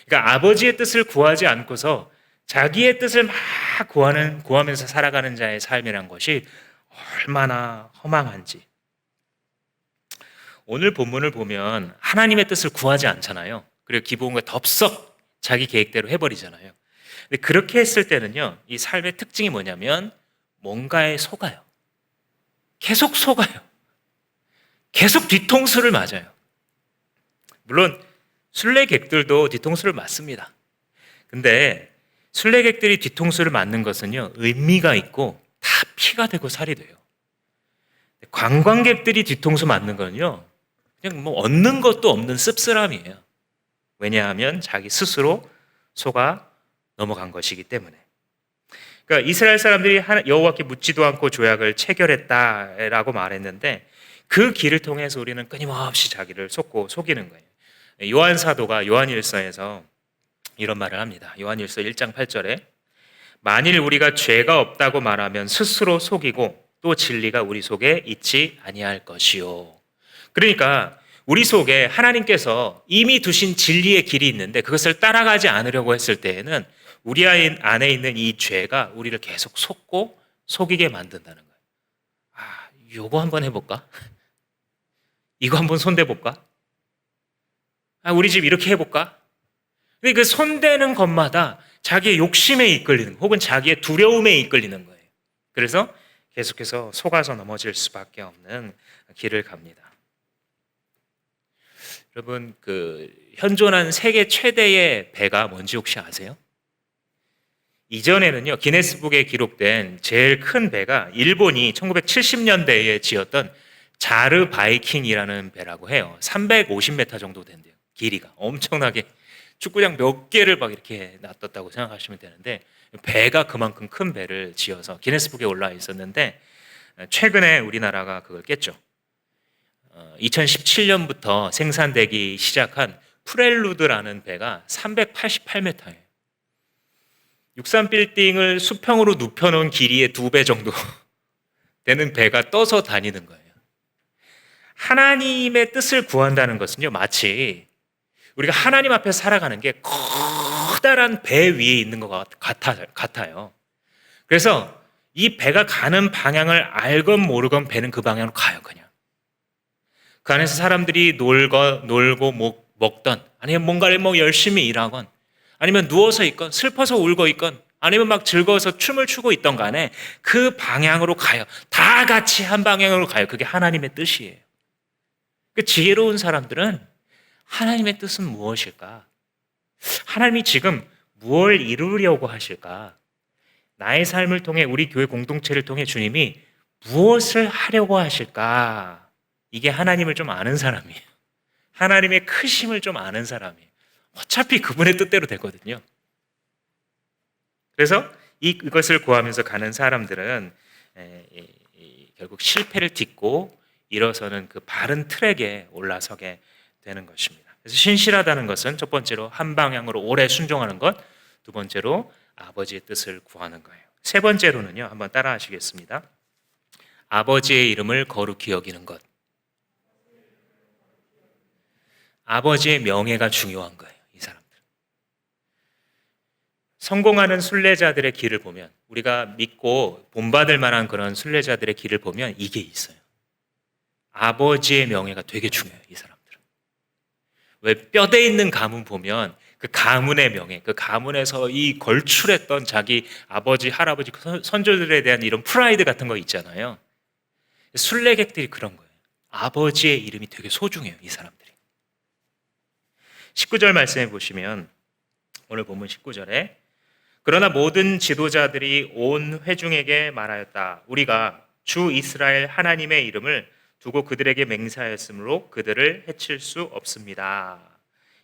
그러니까 아버지의 뜻을 구하지 않고서 자기의 뜻을 막 구하면서 살아가는 자의 삶이란 것이 얼마나 허망한지. 오늘 본문을 보면 하나님의 뜻을 구하지 않잖아요. 그리고 기본과 덥석 자기 계획대로 해버리잖아요. 근데 그렇게 했을 때는요, 이 삶의 특징이 뭐냐면 뭔가에 속아요. 계속 속아요. 계속 뒤통수를 맞아요. 물론 순례객들도 뒤통수를 맞습니다. 근데 순례객들이 뒤통수를 맞는 것은요, 의미가 있고 다 피가 되고 살이 돼요. 관광객들이 뒤통수 맞는 거는요, 그냥 뭐 얻는 것도 없는 씁쓸함이에요. 왜냐하면 자기 스스로 속아 넘어간 것이기 때문에. 그러니까 이스라엘 사람들이 여호와께 묻지도 않고 조약을 체결했다라고 말했는데, 그 길을 통해서 우리는 끊임없이 자기를 속이는 거예요. 요한 사도가 요한일서에서 이런 말을 합니다. 요한일서 1장 8절에 만일 우리가 죄가 없다고 말하면 스스로 속이고 또 진리가 우리 속에 있지 아니할 것이요. 그러니까 우리 속에 하나님께서 이미 두신 진리의 길이 있는데 그것을 따라가지 않으려고 했을 때에는 우리 안에 있는 이 죄가 우리를 계속 속이게 만든다는 거예요. 요거 한번 해볼까? 이거 한번 손대볼까? 우리 집 이렇게 해볼까? 근데 그 손대는 것마다 자기의 욕심에 이끌리는, 혹은 자기의 두려움에 이끌리는 거예요. 그래서 계속해서 속아서 넘어질 수밖에 없는 길을 갑니다. 여러분, 그 현존한 세계 최대의 배가 뭔지 혹시 아세요? 이전에는요, 기네스북에 기록된 제일 큰 배가 일본이 1970년대에 지었던 자르 바이킹이라는 배라고 해요. 350m 정도 된대요. 길이가 엄청나게, 축구장 몇 개를 막 이렇게 놔뒀다고 생각하시면 되는데, 배가 그만큼 큰 배를 지어서 기네스북에 올라와 있었는데, 최근에 우리나라가 그걸 깼죠. 2017년부터 생산되기 시작한 프렐루드라는 배가 388m예요. 63빌딩을 수평으로 눕혀놓은 길이의 2배 정도 되는 배가 떠서 다니는 거예요. 하나님의 뜻을 구한다는 것은요, 마치 우리가 하나님 앞에 살아가는 게 커다란 배 위에 있는 것 같아요. 그래서 이 배가 가는 방향을 알건 모르건 배는 그 방향으로 가요, 그냥. 그 안에서 사람들이 놀고 먹던, 아니면 뭔가를 열심히 일하건, 아니면 누워서 있건, 슬퍼서 울고 있건, 아니면 막 즐거워서 춤을 추고 있던 간에 그 방향으로 가요. 다 같이 한 방향으로 가요. 그게 하나님의 뜻이에요. 그 지혜로운 사람들은 하나님의 뜻은 무엇일까? 하나님이 지금 무엇을 이루려고 하실까? 나의 삶을 통해, 우리 교회 공동체를 통해 주님이 무엇을 하려고 하실까? 이게 하나님을 좀 아는 사람이에요. 하나님의 크심을 좀 아는 사람이에요. 어차피 그분의 뜻대로 되거든요. 그래서 이것을 구하면서 가는 사람들은 결국 실패를 딛고 일어서는 그 바른 트랙에 올라서게 되는 것입니다. 그래서 신실하다는 것은 첫 번째로 한 방향으로 오래 순종하는 것, 두 번째로 아버지의 뜻을 구하는 거예요. 세 번째로는요, 한번 따라 하시겠습니다. 아버지의 이름을 거룩히 여기는 것. 아버지의 명예가 중요한 거예요, 이 사람들. 성공하는 순례자들의 길을 보면, 우리가 믿고 본받을 만한 그런 순례자들의 길을 보면 이게 있어요. 아버지의 명예가 되게 중요해요, 이 사람들은. 왜 뼈대 있는 가문 보면 그 가문의 명예, 그 가문에서 이 걸출했던 자기 아버지, 할아버지, 선조들에 대한 이런 프라이드 같은 거 있잖아요. 순례객들이 그런 거예요. 아버지의 이름이 되게 소중해요, 이 사람들이. 19절 말씀해 보시면, 오늘 본문 19절에 그러나 모든 지도자들이 온 회중에게 말하였다. 우리가 주 이스라엘 하나님의 이름을 두고 그들에게 맹세하였으므로 그들을 해칠 수 없습니다.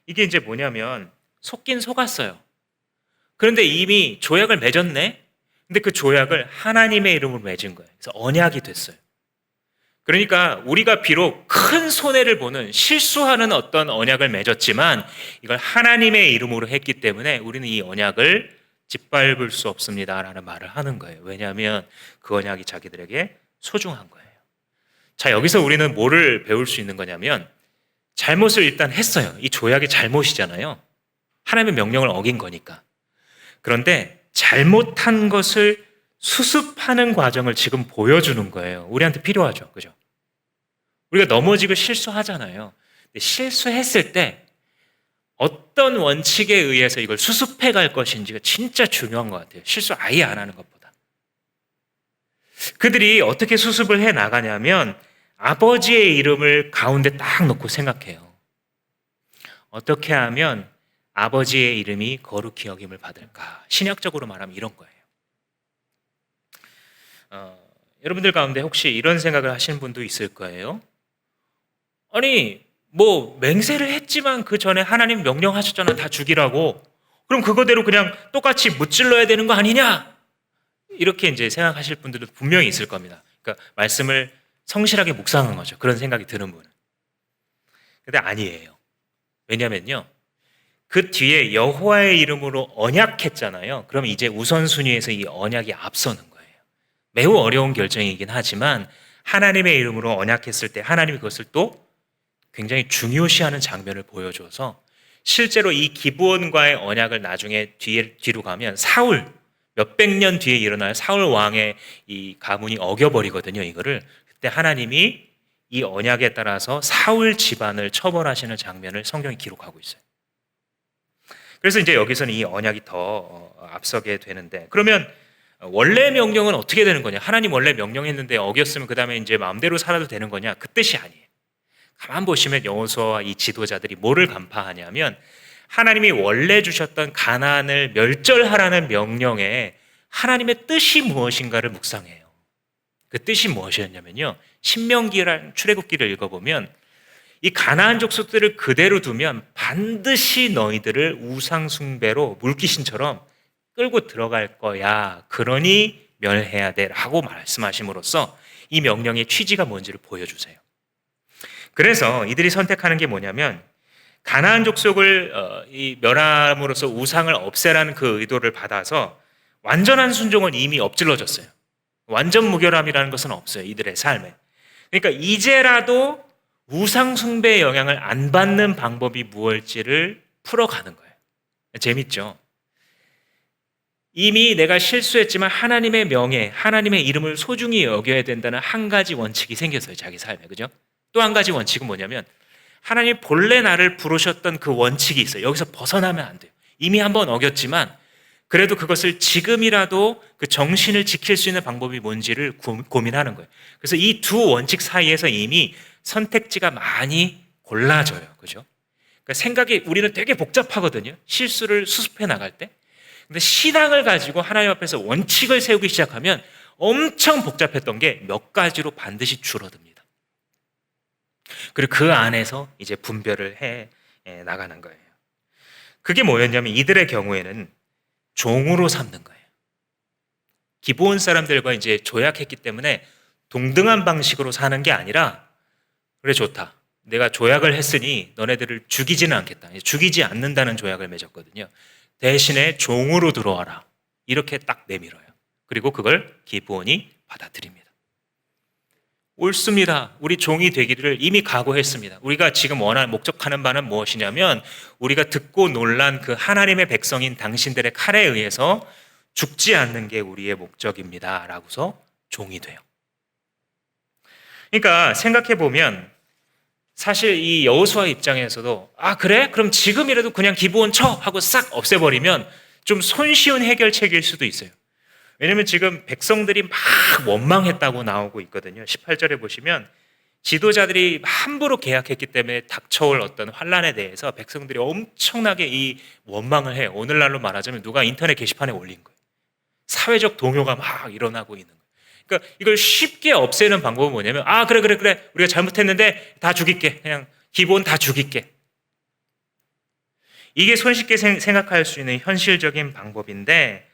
이게 이제 뭐냐면 속긴 속았어요. 그런데 이미 조약을 맺었네. 근데 그 조약을 하나님의 이름으로 맺은 거예요. 그래서 언약이 됐어요. 그러니까 우리가 비록 큰 손해를 보는, 실수하는 어떤 언약을 맺었지만 이걸 하나님의 이름으로 했기 때문에 우리는 이 언약을 짓밟을 수 없습니다라는 말을 하는 거예요. 왜냐하면 그 언약이 자기들에게 소중한 거예요. 자, 여기서 우리는 뭐를 배울 수 있는 거냐면, 잘못을 일단 했어요. 이 조약이 잘못이잖아요. 하나님의 명령을 어긴 거니까. 그런데 잘못한 것을 수습하는 과정을 지금 보여주는 거예요. 우리한테 필요하죠. 그죠? 우리가 넘어지고 실수하잖아요. 근데 실수했을 때 어떤 원칙에 의해서 이걸 수습해 갈 것인지가 진짜 중요한 것 같아요. 실수 아예 안 하는 것보다. 그들이 어떻게 수습을 해 나가냐면 아버지의 이름을 가운데 딱 놓고 생각해요. 어떻게 하면 아버지의 이름이 거룩히 여김을 받을까? 신약적으로 말하면 이런 거예요. 여러분들 가운데 혹시 이런 생각을 하시는 분도 있을 거예요. 아니, 뭐 맹세를 했지만 그 전에 하나님 명령하셨잖아, 다 죽이라고. 그럼 그거대로 그냥 똑같이 무찔러야 되는 거 아니냐? 이렇게 이제 생각하실 분들도 분명히 있을 겁니다. 그러니까 말씀을 성실하게 묵상한 거죠. 그런 생각이 드는 분은. 근데 아니에요. 왜냐면요, 그 뒤에 여호와의 이름으로 언약했잖아요. 그럼 이제 우선순위에서 이 언약이 앞서는 거예요. 매우 어려운 결정이긴 하지만 하나님의 이름으로 언약했을 때 하나님이 그것을 또 굉장히 중요시하는 장면을 보여줘서 실제로 이 기브온과의 언약을 나중에 뒤로 가면 사울, 몇백 년 뒤에 일어날 사울 왕의 이 가문이 어겨버리거든요. 이거를. 그때 하나님이 이 언약에 따라서 사울 집안을 처벌하시는 장면을 성경이 기록하고 있어요. 그래서 이제 여기서는 이 언약이 더 앞서게 되는데, 그러면 원래 명령은 어떻게 되는 거냐? 하나님 원래 명령했는데 어겼으면 그 다음에 이제 마음대로 살아도 되는 거냐? 그 뜻이 아니에요. 가만 보시면 여호수아와 이 지도자들이 뭐를 간파하냐면, 하나님이 원래 주셨던 가나안을 멸절하라는 명령에 하나님의 뜻이 무엇인가를 묵상해요. 그 뜻이 무엇이었냐면요, 신명기랑 출애굽기를 읽어보면 이 가나안 족속들을 그대로 두면 반드시 너희들을 우상 숭배로 물귀신처럼 끌고 들어갈 거야. 그러니 멸해야 돼 라고 말씀하심으로써 이 명령의 취지가 뭔지를 보여주세요. 그래서 이들이 선택하는 게 뭐냐면, 가나안 족속을 멸함으로써 우상을 없애라는 그 의도를 받아서 완전한 순종은 이미 엎질러졌어요. 완전 무결함이라는 것은 없어요, 이들의 삶에. 그러니까 이제라도 우상 숭배의 영향을 안 받는 방법이 무엇일지를 풀어가는 거예요. 재밌죠? 이미 내가 실수했지만 하나님의 명예, 하나님의 이름을 소중히 여겨야 된다는 한 가지 원칙이 생겼어요, 자기 삶에. 그죠? 또 한 가지 원칙은 뭐냐면, 하나님 본래 나를 부르셨던 그 원칙이 있어요. 여기서 벗어나면 안 돼요. 이미 한번 어겼지만 그래도 그것을 지금이라도 그 정신을 지킬 수 있는 방법이 뭔지를 고민하는 거예요. 그래서 이 두 원칙 사이에서 이미 선택지가 많이 골라져요. 그죠? 그러니까 생각이, 우리는 되게 복잡하거든요, 실수를 수습해 나갈 때. 근데 신앙을 가지고 하나님 앞에서 원칙을 세우기 시작하면 엄청 복잡했던 게 몇 가지로 반드시 줄어듭니다. 그리고 그 안에서 이제 분별을 해 나가는 거예요. 그게 뭐였냐면, 이들의 경우에는 종으로 삼는 거예요. 기브온 사람들과 이제 조약했기 때문에 동등한 방식으로 사는 게 아니라, 그래 좋다, 내가 조약을 했으니 너네들을 죽이지는 않겠다, 죽이지 않는다는 조약을 맺었거든요. 대신에 종으로 들어와라, 이렇게 딱 내밀어요. 그리고 그걸 기브온이 받아들입니다. 옳습니다. 우리 종이 되기를 이미 각오했습니다. 우리가 지금 목적하는 바는 무엇이냐면, 우리가 듣고 놀란 그 하나님의 백성인 당신들의 칼에 의해서 죽지 않는 게 우리의 목적입니다 라고서 종이 돼요. 그러니까 생각해보면 사실 이 여호수아 입장에서도, 아 그래? 그럼 지금이라도 그냥 기브온 쳐! 하고 싹 없애버리면 좀 손쉬운 해결책일 수도 있어요. 왜냐면 지금 백성들이 막 원망했다고 나오고 있거든요. 18절에 보시면 지도자들이 함부로 계약했기 때문에 닥쳐올 어떤 환란에 대해서 백성들이 엄청나게 이 원망을 해요. 오늘날로 말하자면 누가 인터넷 게시판에 올린 거예요. 사회적 동요가 막 일어나고 있는 거예요. 그러니까 이걸 쉽게 없애는 방법은 뭐냐면, 아 그래 우리가 잘못했는데 다 죽일게, 그냥 기본 다 죽일게. 이게 손쉽게 생각할 수 있는 현실적인 방법인데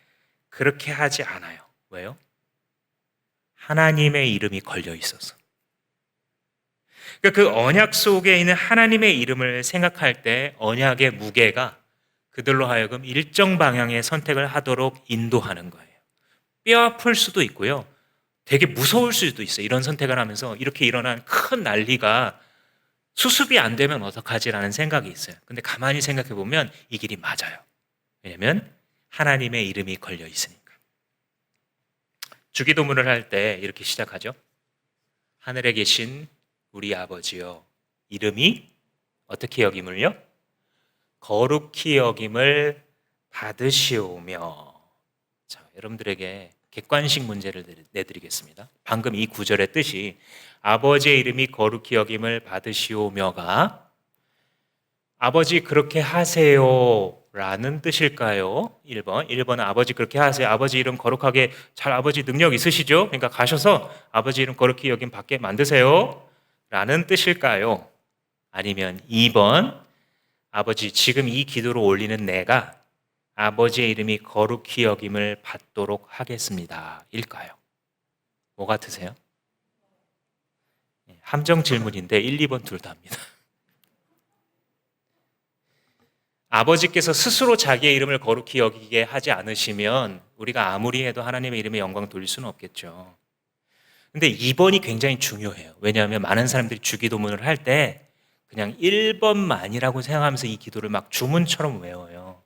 그렇게 하지 않아요. 왜요? 하나님의 이름이 걸려 있어서. 그러니까 그 언약 속에 있는 하나님의 이름을 생각할 때 언약의 무게가 그들로 하여금 일정 방향의 선택을 하도록 인도하는 거예요. 뼈 아플 수도 있고요, 되게 무서울 수도 있어요. 이런 선택을 하면서 이렇게 일어난 큰 난리가 수습이 안 되면 어떡하지라는 생각이 있어요. 근데 가만히 생각해 보면 이 길이 맞아요. 왜냐하면 하나님의 이름이 걸려 있으니까. 주기도문을 할 때 이렇게 시작하죠. 하늘에 계신 우리 아버지여, 이름이 어떻게 여김을요? 거룩히 여김을 받으시오며. 자, 여러분들에게 객관식 문제를 내드리겠습니다. 방금 이 구절의 뜻이 아버지의 이름이 거룩히 여김을 받으시오며가 아버지 그렇게 하세요 라는 뜻일까요? 1번은 아버지 그렇게 하세요, 아버지 이름 거룩하게 잘, 아버지 능력 있으시죠? 그러니까 가셔서 아버지 이름 거룩히 여김 받게 만드세요 라는 뜻일까요? 아니면 2번, 아버지 지금 이 기도를 올리는 내가 아버지의 이름이 거룩히 여김을 받도록 하겠습니다 일까요? 뭐 같으세요? 함정 질문인데 1, 2번 둘 다입니다. 아버지께서 스스로 자기의 이름을 거룩히 여기게 하지 않으시면 우리가 아무리 해도 하나님의 이름에 영광 돌릴 수는 없겠죠. 근데 2번이 굉장히 중요해요. 왜냐하면 많은 사람들이 주기도문을 할 때 그냥 1번만이라고 생각하면서 이 기도를 막 주문처럼 외워요.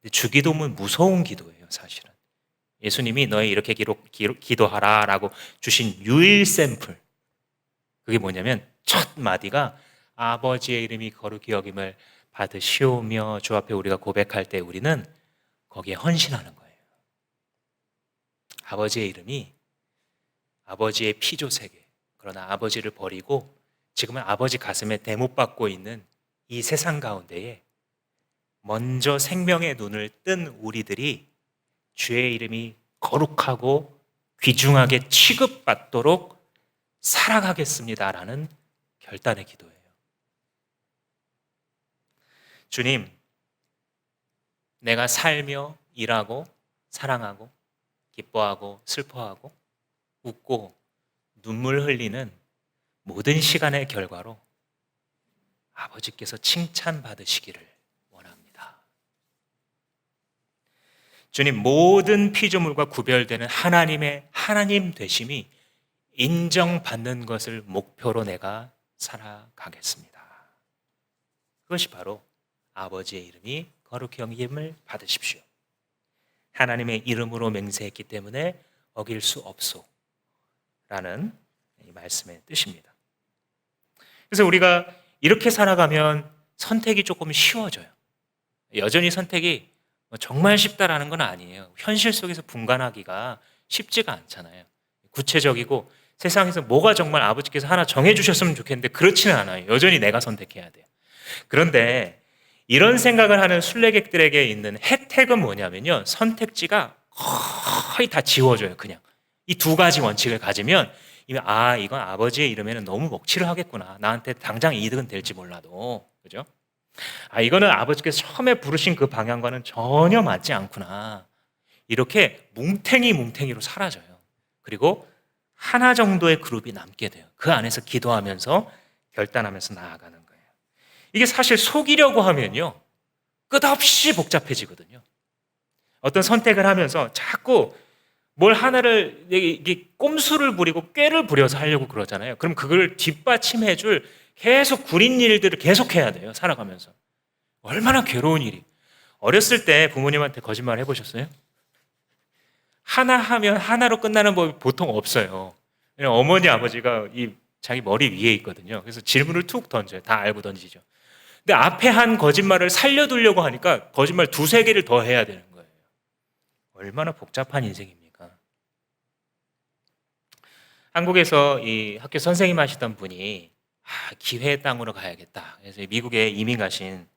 근데 주기도문 무서운 기도예요, 사실은. 예수님이 너희 이렇게 기도하라 라고 주신 유일 샘플, 그게 뭐냐면 첫 마디가 아버지의 이름이 거룩히 여김을 받으시오며 주 앞에 우리가 고백할 때 우리는 거기에 헌신하는 거예요. 아버지의 이름이 아버지의 피조세계, 그러나 아버지를 버리고 지금은 아버지 가슴에 대못받고 있는 이 세상 가운데에 먼저 생명의 눈을 뜬 우리들이 주의 이름이 거룩하고 귀중하게 취급받도록 살아가겠습니다라는 결단의 기도예요. 주님, 내가 살며 일하고 사랑하고 기뻐하고 슬퍼하고 웃고 눈물 흘리는 모든 시간의 결과로 아버지께서 칭찬받으시기를 원합니다. 주님, 모든 피조물과 구별되는 하나님의 하나님 되심이 인정받는 것을 목표로 내가 살아가겠습니다. 그것이 바로 아버지의 이름이 거룩히 여김을 받으십시오. 하나님의 이름으로 맹세했기 때문에 어길 수 없소 라는 이 말씀의 뜻입니다. 그래서 우리가 이렇게 살아가면 선택이 조금 쉬워져요. 여전히 선택이 정말 쉽다라는 건 아니에요. 현실 속에서 분간하기가 쉽지가 않잖아요. 구체적이고 세상에서 뭐가 정말 아버지께서 하나 정해주셨으면 좋겠는데 그렇지는 않아요. 여전히 내가 선택해야 돼요. 그런데 이런 생각을 하는 순례객들에게 있는 혜택은 뭐냐면요, 선택지가 거의 다 지워져요. 그냥 이 두 가지 원칙을 가지면 이건 아버지의 이름에는 너무 먹칠을 하겠구나, 나한테 당장 이득은 될지 몰라도, 그죠? 이거는 아버지께서 처음에 부르신 그 방향과는 전혀 맞지 않구나, 이렇게 뭉탱이로 사라져요. 그리고 하나 정도의 그룹이 남게 돼요. 그 안에서 기도하면서 결단하면서 나아가는 거예요. 이게 사실 속이려고 하면요, 끝없이 복잡해지거든요. 어떤 선택을 하면서 자꾸 뭘 하나를, 이게 꼼수를 부리고 꾀를 부려서 하려고 그러잖아요. 그럼 그걸 뒷받침해줄 계속 구린 일들을 계속 해야 돼요. 살아가면서. 얼마나 괴로운 일이. 어렸을 때 부모님한테 거짓말 해보셨어요? 하나 하면 하나로 끝나는 법이 보통 없어요. 어머니 아버지가 자기 머리 위에 있거든요. 그래서 질문을 툭 던져요. 다 알고 던지죠. 근데 앞에 한 거짓말을 살려두려고 하니까 거짓말 두세 개를 더 해야 되는 거예요. 얼마나 복잡한 인생입니까? 한국에서 이 학교 선생님 하시던 분이 기회의 땅으로 가야겠다, 그래서 미국에 이민 가신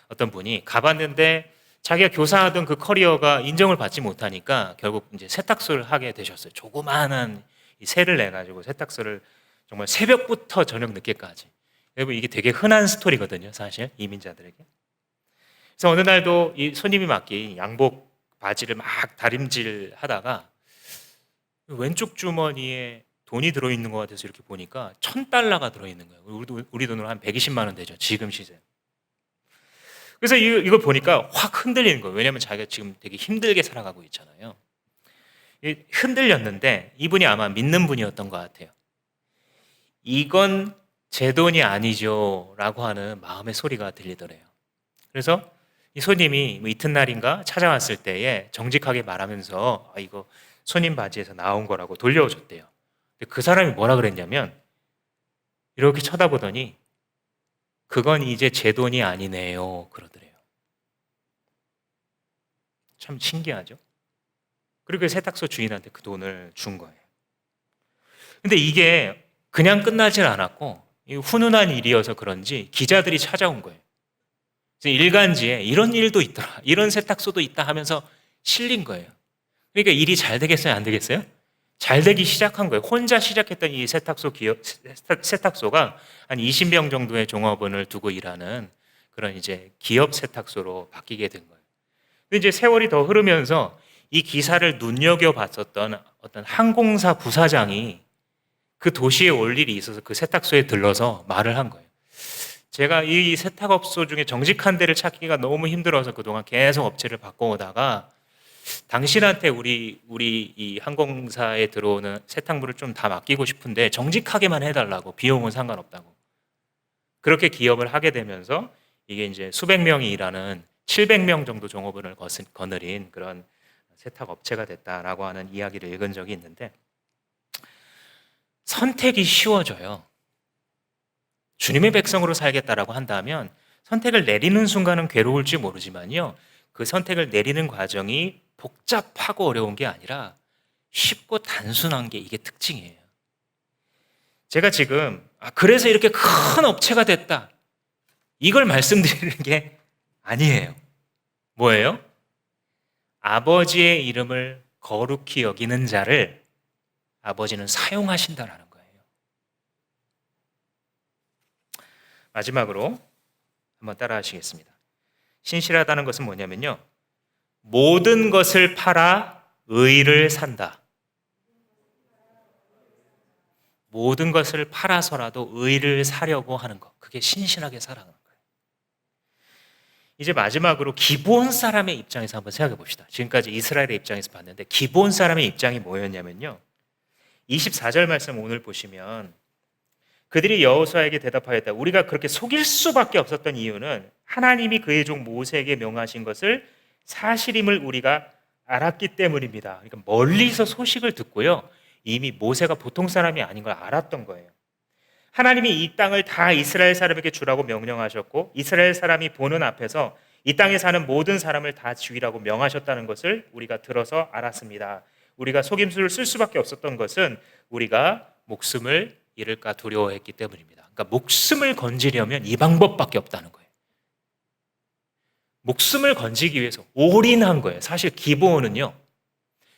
어떤 분이 가봤는데 자기가 교사하던 그 커리어가 인정을 받지 못하니까 결국 이제 세탁소를 하게 되셨어요. 조그마한 이 세를 내가지고 세탁소를 정말 새벽부터 저녁 늦게까지. 여러분, 이게 되게 흔한 스토리거든요, 사실 이민자들에게. 그래서 어느 날도 이 손님이 맡긴 양복 바지를 막 다림질 하다가 왼쪽 주머니에 돈이 들어있는 것 같아서 이렇게 보니까 $1,000가 들어있는 거예요. 우리 돈으로 한 120만 원 되죠, 지금 시세. 그래서 이걸 보니까 확 흔들리는 거예요. 왜냐하면 자기가 지금 되게 힘들게 살아가고 있잖아요. 흔들렸는데 이분이 아마 믿는 분이었던 것 같아요. 이건 제 돈이 아니죠 라고 하는 마음의 소리가 들리더래요. 그래서 이 손님이 이튿날인가 찾아왔을 때에 정직하게 말하면서 이거 손님 바지에서 나온 거라고 돌려줬대요. 근데 그 사람이 뭐라 그랬냐면 이렇게 쳐다보더니 그건 이제 제 돈이 아니네요 그러더래요. 참 신기하죠? 그리고 세탁소 주인한테 그 돈을 준 거예요. 근데 이게 그냥 끝나질 않았고 훈훈한 일이어서 그런지 기자들이 찾아온 거예요. 그래서 일간지에 이런 일도 있더라, 이런 세탁소도 있다 하면서 실린 거예요. 그러니까 일이 잘 되겠어요, 안 되겠어요? 잘 되기 시작한 거예요. 혼자 시작했던 이 세탁소가 한 20명 정도의 종업원을 두고 일하는 그런 이제 기업 세탁소로 바뀌게 된 거예요. 근데 이제 세월이 더 흐르면서 이 기사를 눈여겨봤었던 어떤 항공사 부사장이 그 도시에 올 일이 있어서 그 세탁소에 들러서 말을 한 거예요. 제가 이 세탁업소 중에 정직한 데를 찾기가 너무 힘들어서 그동안 계속 업체를 바꿔오다가 당신한테 우리 이 항공사에 들어오는 세탁물을 좀 다 맡기고 싶은데 정직하게만 해달라고, 비용은 상관없다고. 그렇게 기업을 하게 되면서 이게 이제 수백 명이 일하는 700명 정도 종업원을 거느린 그런 세탁업체가 됐다라고 하는 이야기를 읽은 적이 있는데, 선택이 쉬워져요. 주님의 백성으로 살겠다라고 한다면 선택을 내리는 순간은 괴로울지 모르지만요. 그 선택을 내리는 과정이 복잡하고 어려운 게 아니라 쉽고 단순한 게 이게 특징이에요. 제가 지금 그래서 이렇게 큰 업체가 됐다, 이걸 말씀드리는 게 아니에요. 뭐예요? 아버지의 이름을 거룩히 여기는 자를 아버지는 사용하신다라는 거예요. 마지막으로 한번 따라 하시겠습니다. 신실하다는 것은 뭐냐면요, 모든 것을 팔아 의를 산다. 모든 것을 팔아서라도 의를 사려고 하는 것, 그게 신실하게 살아가는 거예요. 이제 마지막으로 기브온 사람의 입장에서 한번 생각해 봅시다. 지금까지 이스라엘의 입장에서 봤는데 기브온 사람의 입장이 뭐였냐면요, 24절 말씀 오늘 보시면 그들이 여호수아에게 대답하였다. 우리가 그렇게 속일 수밖에 없었던 이유는 하나님이 그의 종 모세에게 명하신 것을 사실임을 우리가 알았기 때문입니다. 그러니까 멀리서 소식을 듣고요, 이미 모세가 보통 사람이 아닌 걸 알았던 거예요. 하나님이 이 땅을 다 이스라엘 사람에게 주라고 명령하셨고 이스라엘 사람이 보는 앞에서 이 땅에 사는 모든 사람을 다 죽이라고 명하셨다는 것을 우리가 들어서 알았습니다. 우리가 속임수를 쓸 수밖에 없었던 것은 우리가 목숨을 잃을까 두려워했기 때문입니다. 그러니까 목숨을 건지려면 이 방법밖에 없다는 거예요. 목숨을 건지기 위해서 올인한 거예요. 사실 기브온은요,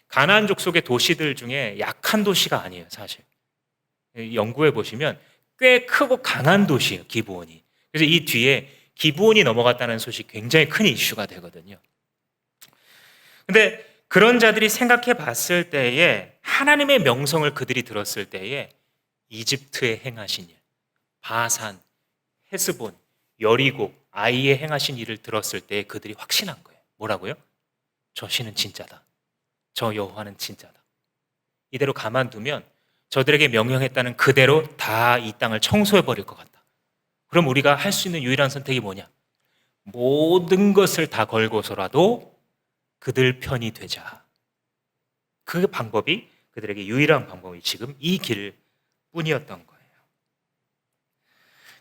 가나안 족속의 도시들 중에 약한 도시가 아니에요. 사실 연구해 보시면 꽤 크고 강한 도시예요, 기브온이. 그래서 이 뒤에 기브온이 넘어갔다는 소식 굉장히 큰 이슈가 되거든요. 근데 그런 자들이 생각해 봤을 때에 하나님의 명성을 그들이 들었을 때에 이집트에 행하신 일, 바산, 헤스본, 여리고, 아이에 행하신 일을 들었을 때 그들이 확신한 거예요. 뭐라고요? 저 신은 진짜다. 저 여호와는 진짜다. 이대로 가만두면 저들에게 명령했다는 그대로 다 이 땅을 청소해버릴 것 같다. 그럼 우리가 할 수 있는 유일한 선택이 뭐냐? 모든 것을 다 걸고서라도 그들 편이 되자. 그 방법이 그들에게 유일한 방법이 지금 이 길 뿐이었던 거예요.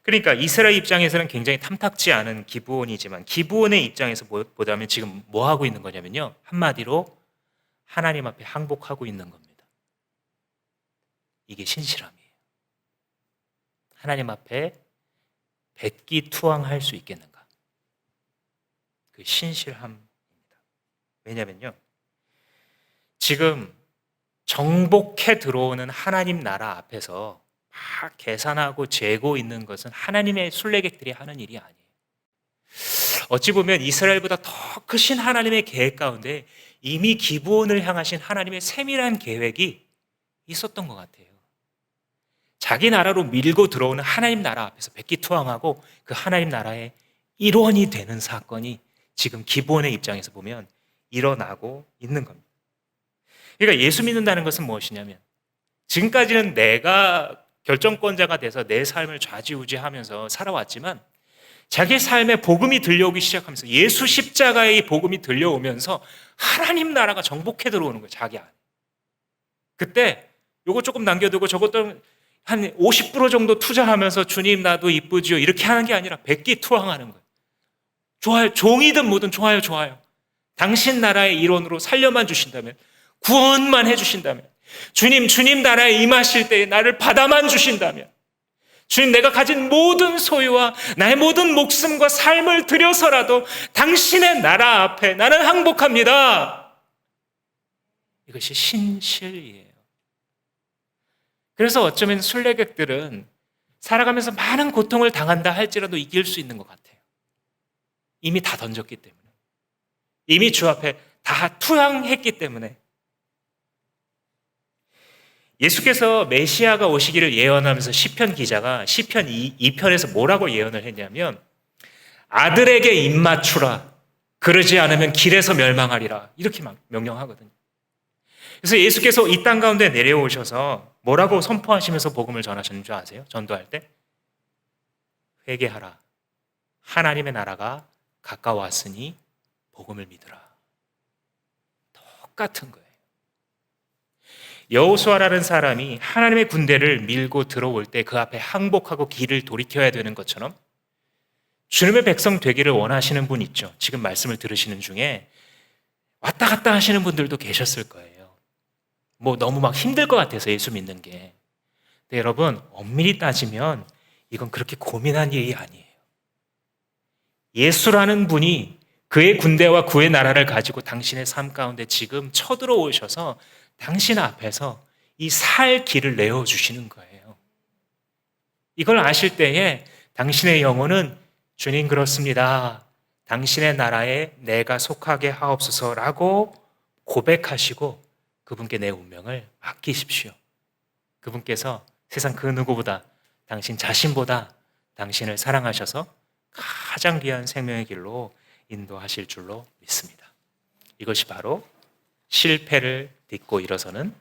그러니까 이스라엘 입장에서는 굉장히 탐탁지 않은 기브온이지만 기브온의 입장에서 보자면 지금 뭐 하고 있는 거냐면요, 한마디로 하나님 앞에 항복하고 있는 겁니다. 이게 신실함이에요. 하나님 앞에 백기투항할 수 있겠는가? 그 신실함입니다. 왜냐면요, 지금 정복해 들어오는 하나님 나라 앞에서 막 계산하고 재고 있는 것은 하나님의 순례객들이 하는 일이 아니에요. 어찌 보면 이스라엘보다 더 크신 하나님의 계획 가운데 이미 기브온을 향하신 하나님의 세밀한 계획이 있었던 것 같아요. 자기 나라로 밀고 들어오는 하나님 나라 앞에서 백기투항하고 그 하나님 나라의 일원이 되는 사건이 지금 기브온의 입장에서 보면 일어나고 있는 겁니다. 그러니까 예수 믿는다는 것은 무엇이냐면 지금까지는 내가 결정권자가 돼서 내 삶을 좌지우지하면서 살아왔지만 자기 삶에 복음이 들려오기 시작하면서 예수 십자가의 복음이 들려오면서 하나님 나라가 정복해 들어오는 거예요, 자기 안에. 그때 요거 조금 남겨두고 저것도 한 50% 정도 투자하면서 주님 나도 이쁘지요 이렇게 하는 게 아니라 백기투항하는 거예요. 좋아요, 종이든 뭐든 좋아요. 당신 나라의 일원으로 살려만 주신다면, 구원만 해주신다면, 주님 나라에 임하실 때에 나를 받아만 주신다면, 주님 내가 가진 모든 소유와 나의 모든 목숨과 삶을 들여서라도 당신의 나라 앞에 나는 항복합니다. 이것이 신실이에요. 그래서 어쩌면 순례객들은 살아가면서 많은 고통을 당한다 할지라도 이길 수 있는 것 같아요. 이미 다 던졌기 때문에, 이미 주 앞에 다 투항했기 때문에. 예수께서 메시아가 오시기를 예언하면서 시편 기자가 시편 2편에서 뭐라고 예언을 했냐면 아들에게 입맞추라, 그러지 않으면 길에서 멸망하리라, 이렇게 막 명령하거든요. 그래서 예수께서 이 땅 가운데 내려오셔서 뭐라고 선포하시면서 복음을 전하셨는 줄 아세요? 전도할 때 회개하라, 하나님의 나라가 가까웠으니 복음을 믿으라. 똑같은 거예요. 여호수아라는 사람이 하나님의 군대를 밀고 들어올 때 그 앞에 항복하고 길을 돌이켜야 되는 것처럼 주님의 백성 되기를 원하시는 분 있죠. 지금 말씀을 들으시는 중에 왔다 갔다 하시는 분들도 계셨을 거예요. 뭐 너무 막 힘들 것 같아서 예수 믿는 게. 근데 여러분, 엄밀히 따지면 이건 그렇게 고민한 일이 아니에요. 예수라는 분이 그의 군대와 그의 나라를 가지고 당신의 삶 가운데 지금 쳐들어오셔서 당신 앞에서 이 살 길을 내어주시는 거예요. 이걸 아실 때에 당신의 영혼은 주님 그렇습니다. 당신의 나라에 내가 속하게 하옵소서라고 고백하시고 그분께 내 운명을 맡기십시오. 그분께서 세상 그 누구보다 당신 자신보다 당신을 사랑하셔서 가장 귀한 생명의 길로 인도하실 줄로 믿습니다. 이것이 바로 실패를 딛고 일어서는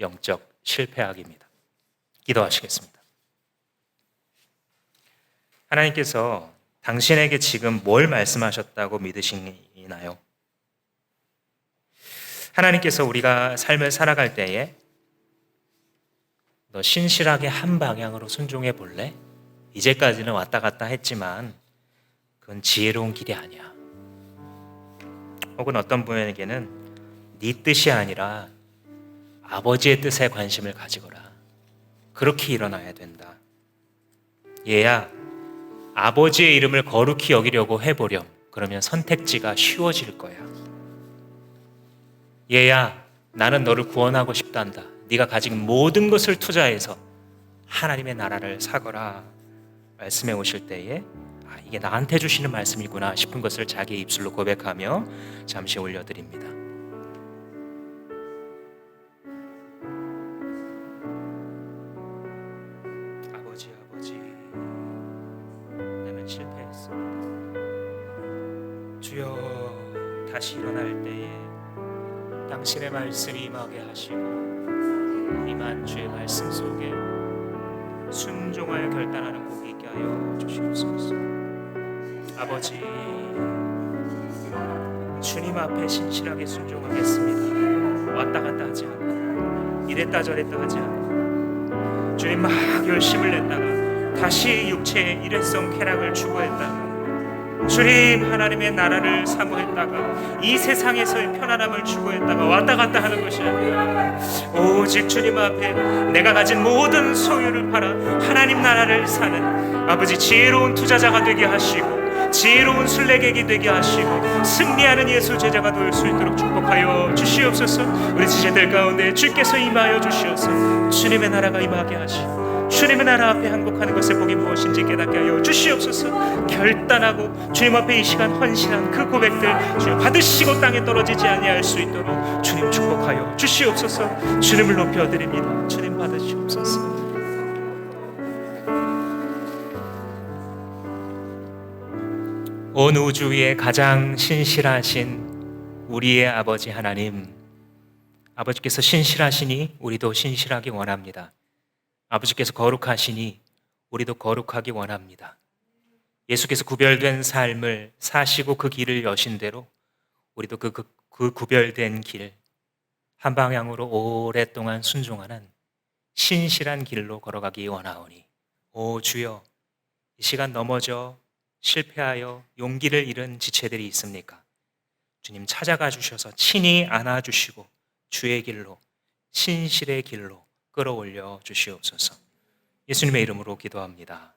영적 실패학입니다. 기도하시겠습니다. 하나님께서 당신에게 지금 뭘 말씀하셨다고 믿으시나요? 하나님께서 우리가 삶을 살아갈 때에 너 신실하게 한 방향으로 순종해 볼래? 이제까지는 왔다 갔다 했지만 그건 지혜로운 길이 아니야. 혹은 어떤 분에게는 네 뜻이 아니라 아버지의 뜻에 관심을 가지거라. 그렇게 일어나야 된다. 얘야, 아버지의 이름을 거룩히 여기려고 해보렴. 그러면 선택지가 쉬워질 거야. 얘야, 나는 너를 구원하고 싶단다. 네가 가진 모든 것을 투자해서 하나님의 나라를 사거라. 말씀해 오실 때에 이게 나한테 주시는 말씀이구나 싶은 것을 자기 입술로 고백하며 잠시 올려드립니다. 아버지, 나는 실패했습니다. 주여, 다시 일어날 때에 당신의 말씀이 임하게 하시고 임한 주의 말씀 속에 순종하여 결단하는 복이 있게 하여 주시옵소서. 아버지, 주님 앞에 신실하게 순종하겠습니다. 왔다 갔다 하지 않고 이랬다 저랬다 하지 않고 주님 막 열심을 냈다가 다시 육체의 일회성 쾌락을 추구했다가 주님 하나님의 나라를 사모했다가 이 세상에서의 편안함을 추구했다가 왔다 갔다 하는 것이 아니라 오직 주님 앞에 내가 가진 모든 소유를 팔아 하나님 나라를 사는 아버지 지혜로운 투자자가 되게 하시고 지혜로운 순례객이 되게 하시고 승리하는 예수 제자가 될 수 있도록 축복하여 주시옵소서. 우리 지체들 가운데 주께서 임하여 주시옵소서. 주님의 나라가 임하게 하시고 주님의 나라 앞에 항복하는 것의 복이 무엇인지 깨닫게 하여 주시옵소서. 결단하고 주님 앞에 이 시간 헌신한 그 고백들 주님 받으시고 땅에 떨어지지 아니할 수 있도록 주님 축복하여 주시옵소서. 주님을 높여드립니다. 주님 받으시옵소서. 온 우주 위에 가장 신실하신 우리의 아버지 하나님, 아버지께서 신실하시니 우리도 신실하기 원합니다. 아버지께서 거룩하시니 우리도 거룩하기 원합니다. 예수께서 구별된 삶을 사시고 그 길을 여신 대로 우리도 그 구별된 길 한 방향으로 오랫동안 순종하는 신실한 길로 걸어가기 원하오니 오 주여, 이 시간 넘어져 실패하여 용기를 잃은 지체들이 있습니까? 주님 찾아가 주셔서 친히 안아주시고 주의 길로 신실의 길로 끌어올려 주시옵소서. 예수님의 이름으로 기도합니다.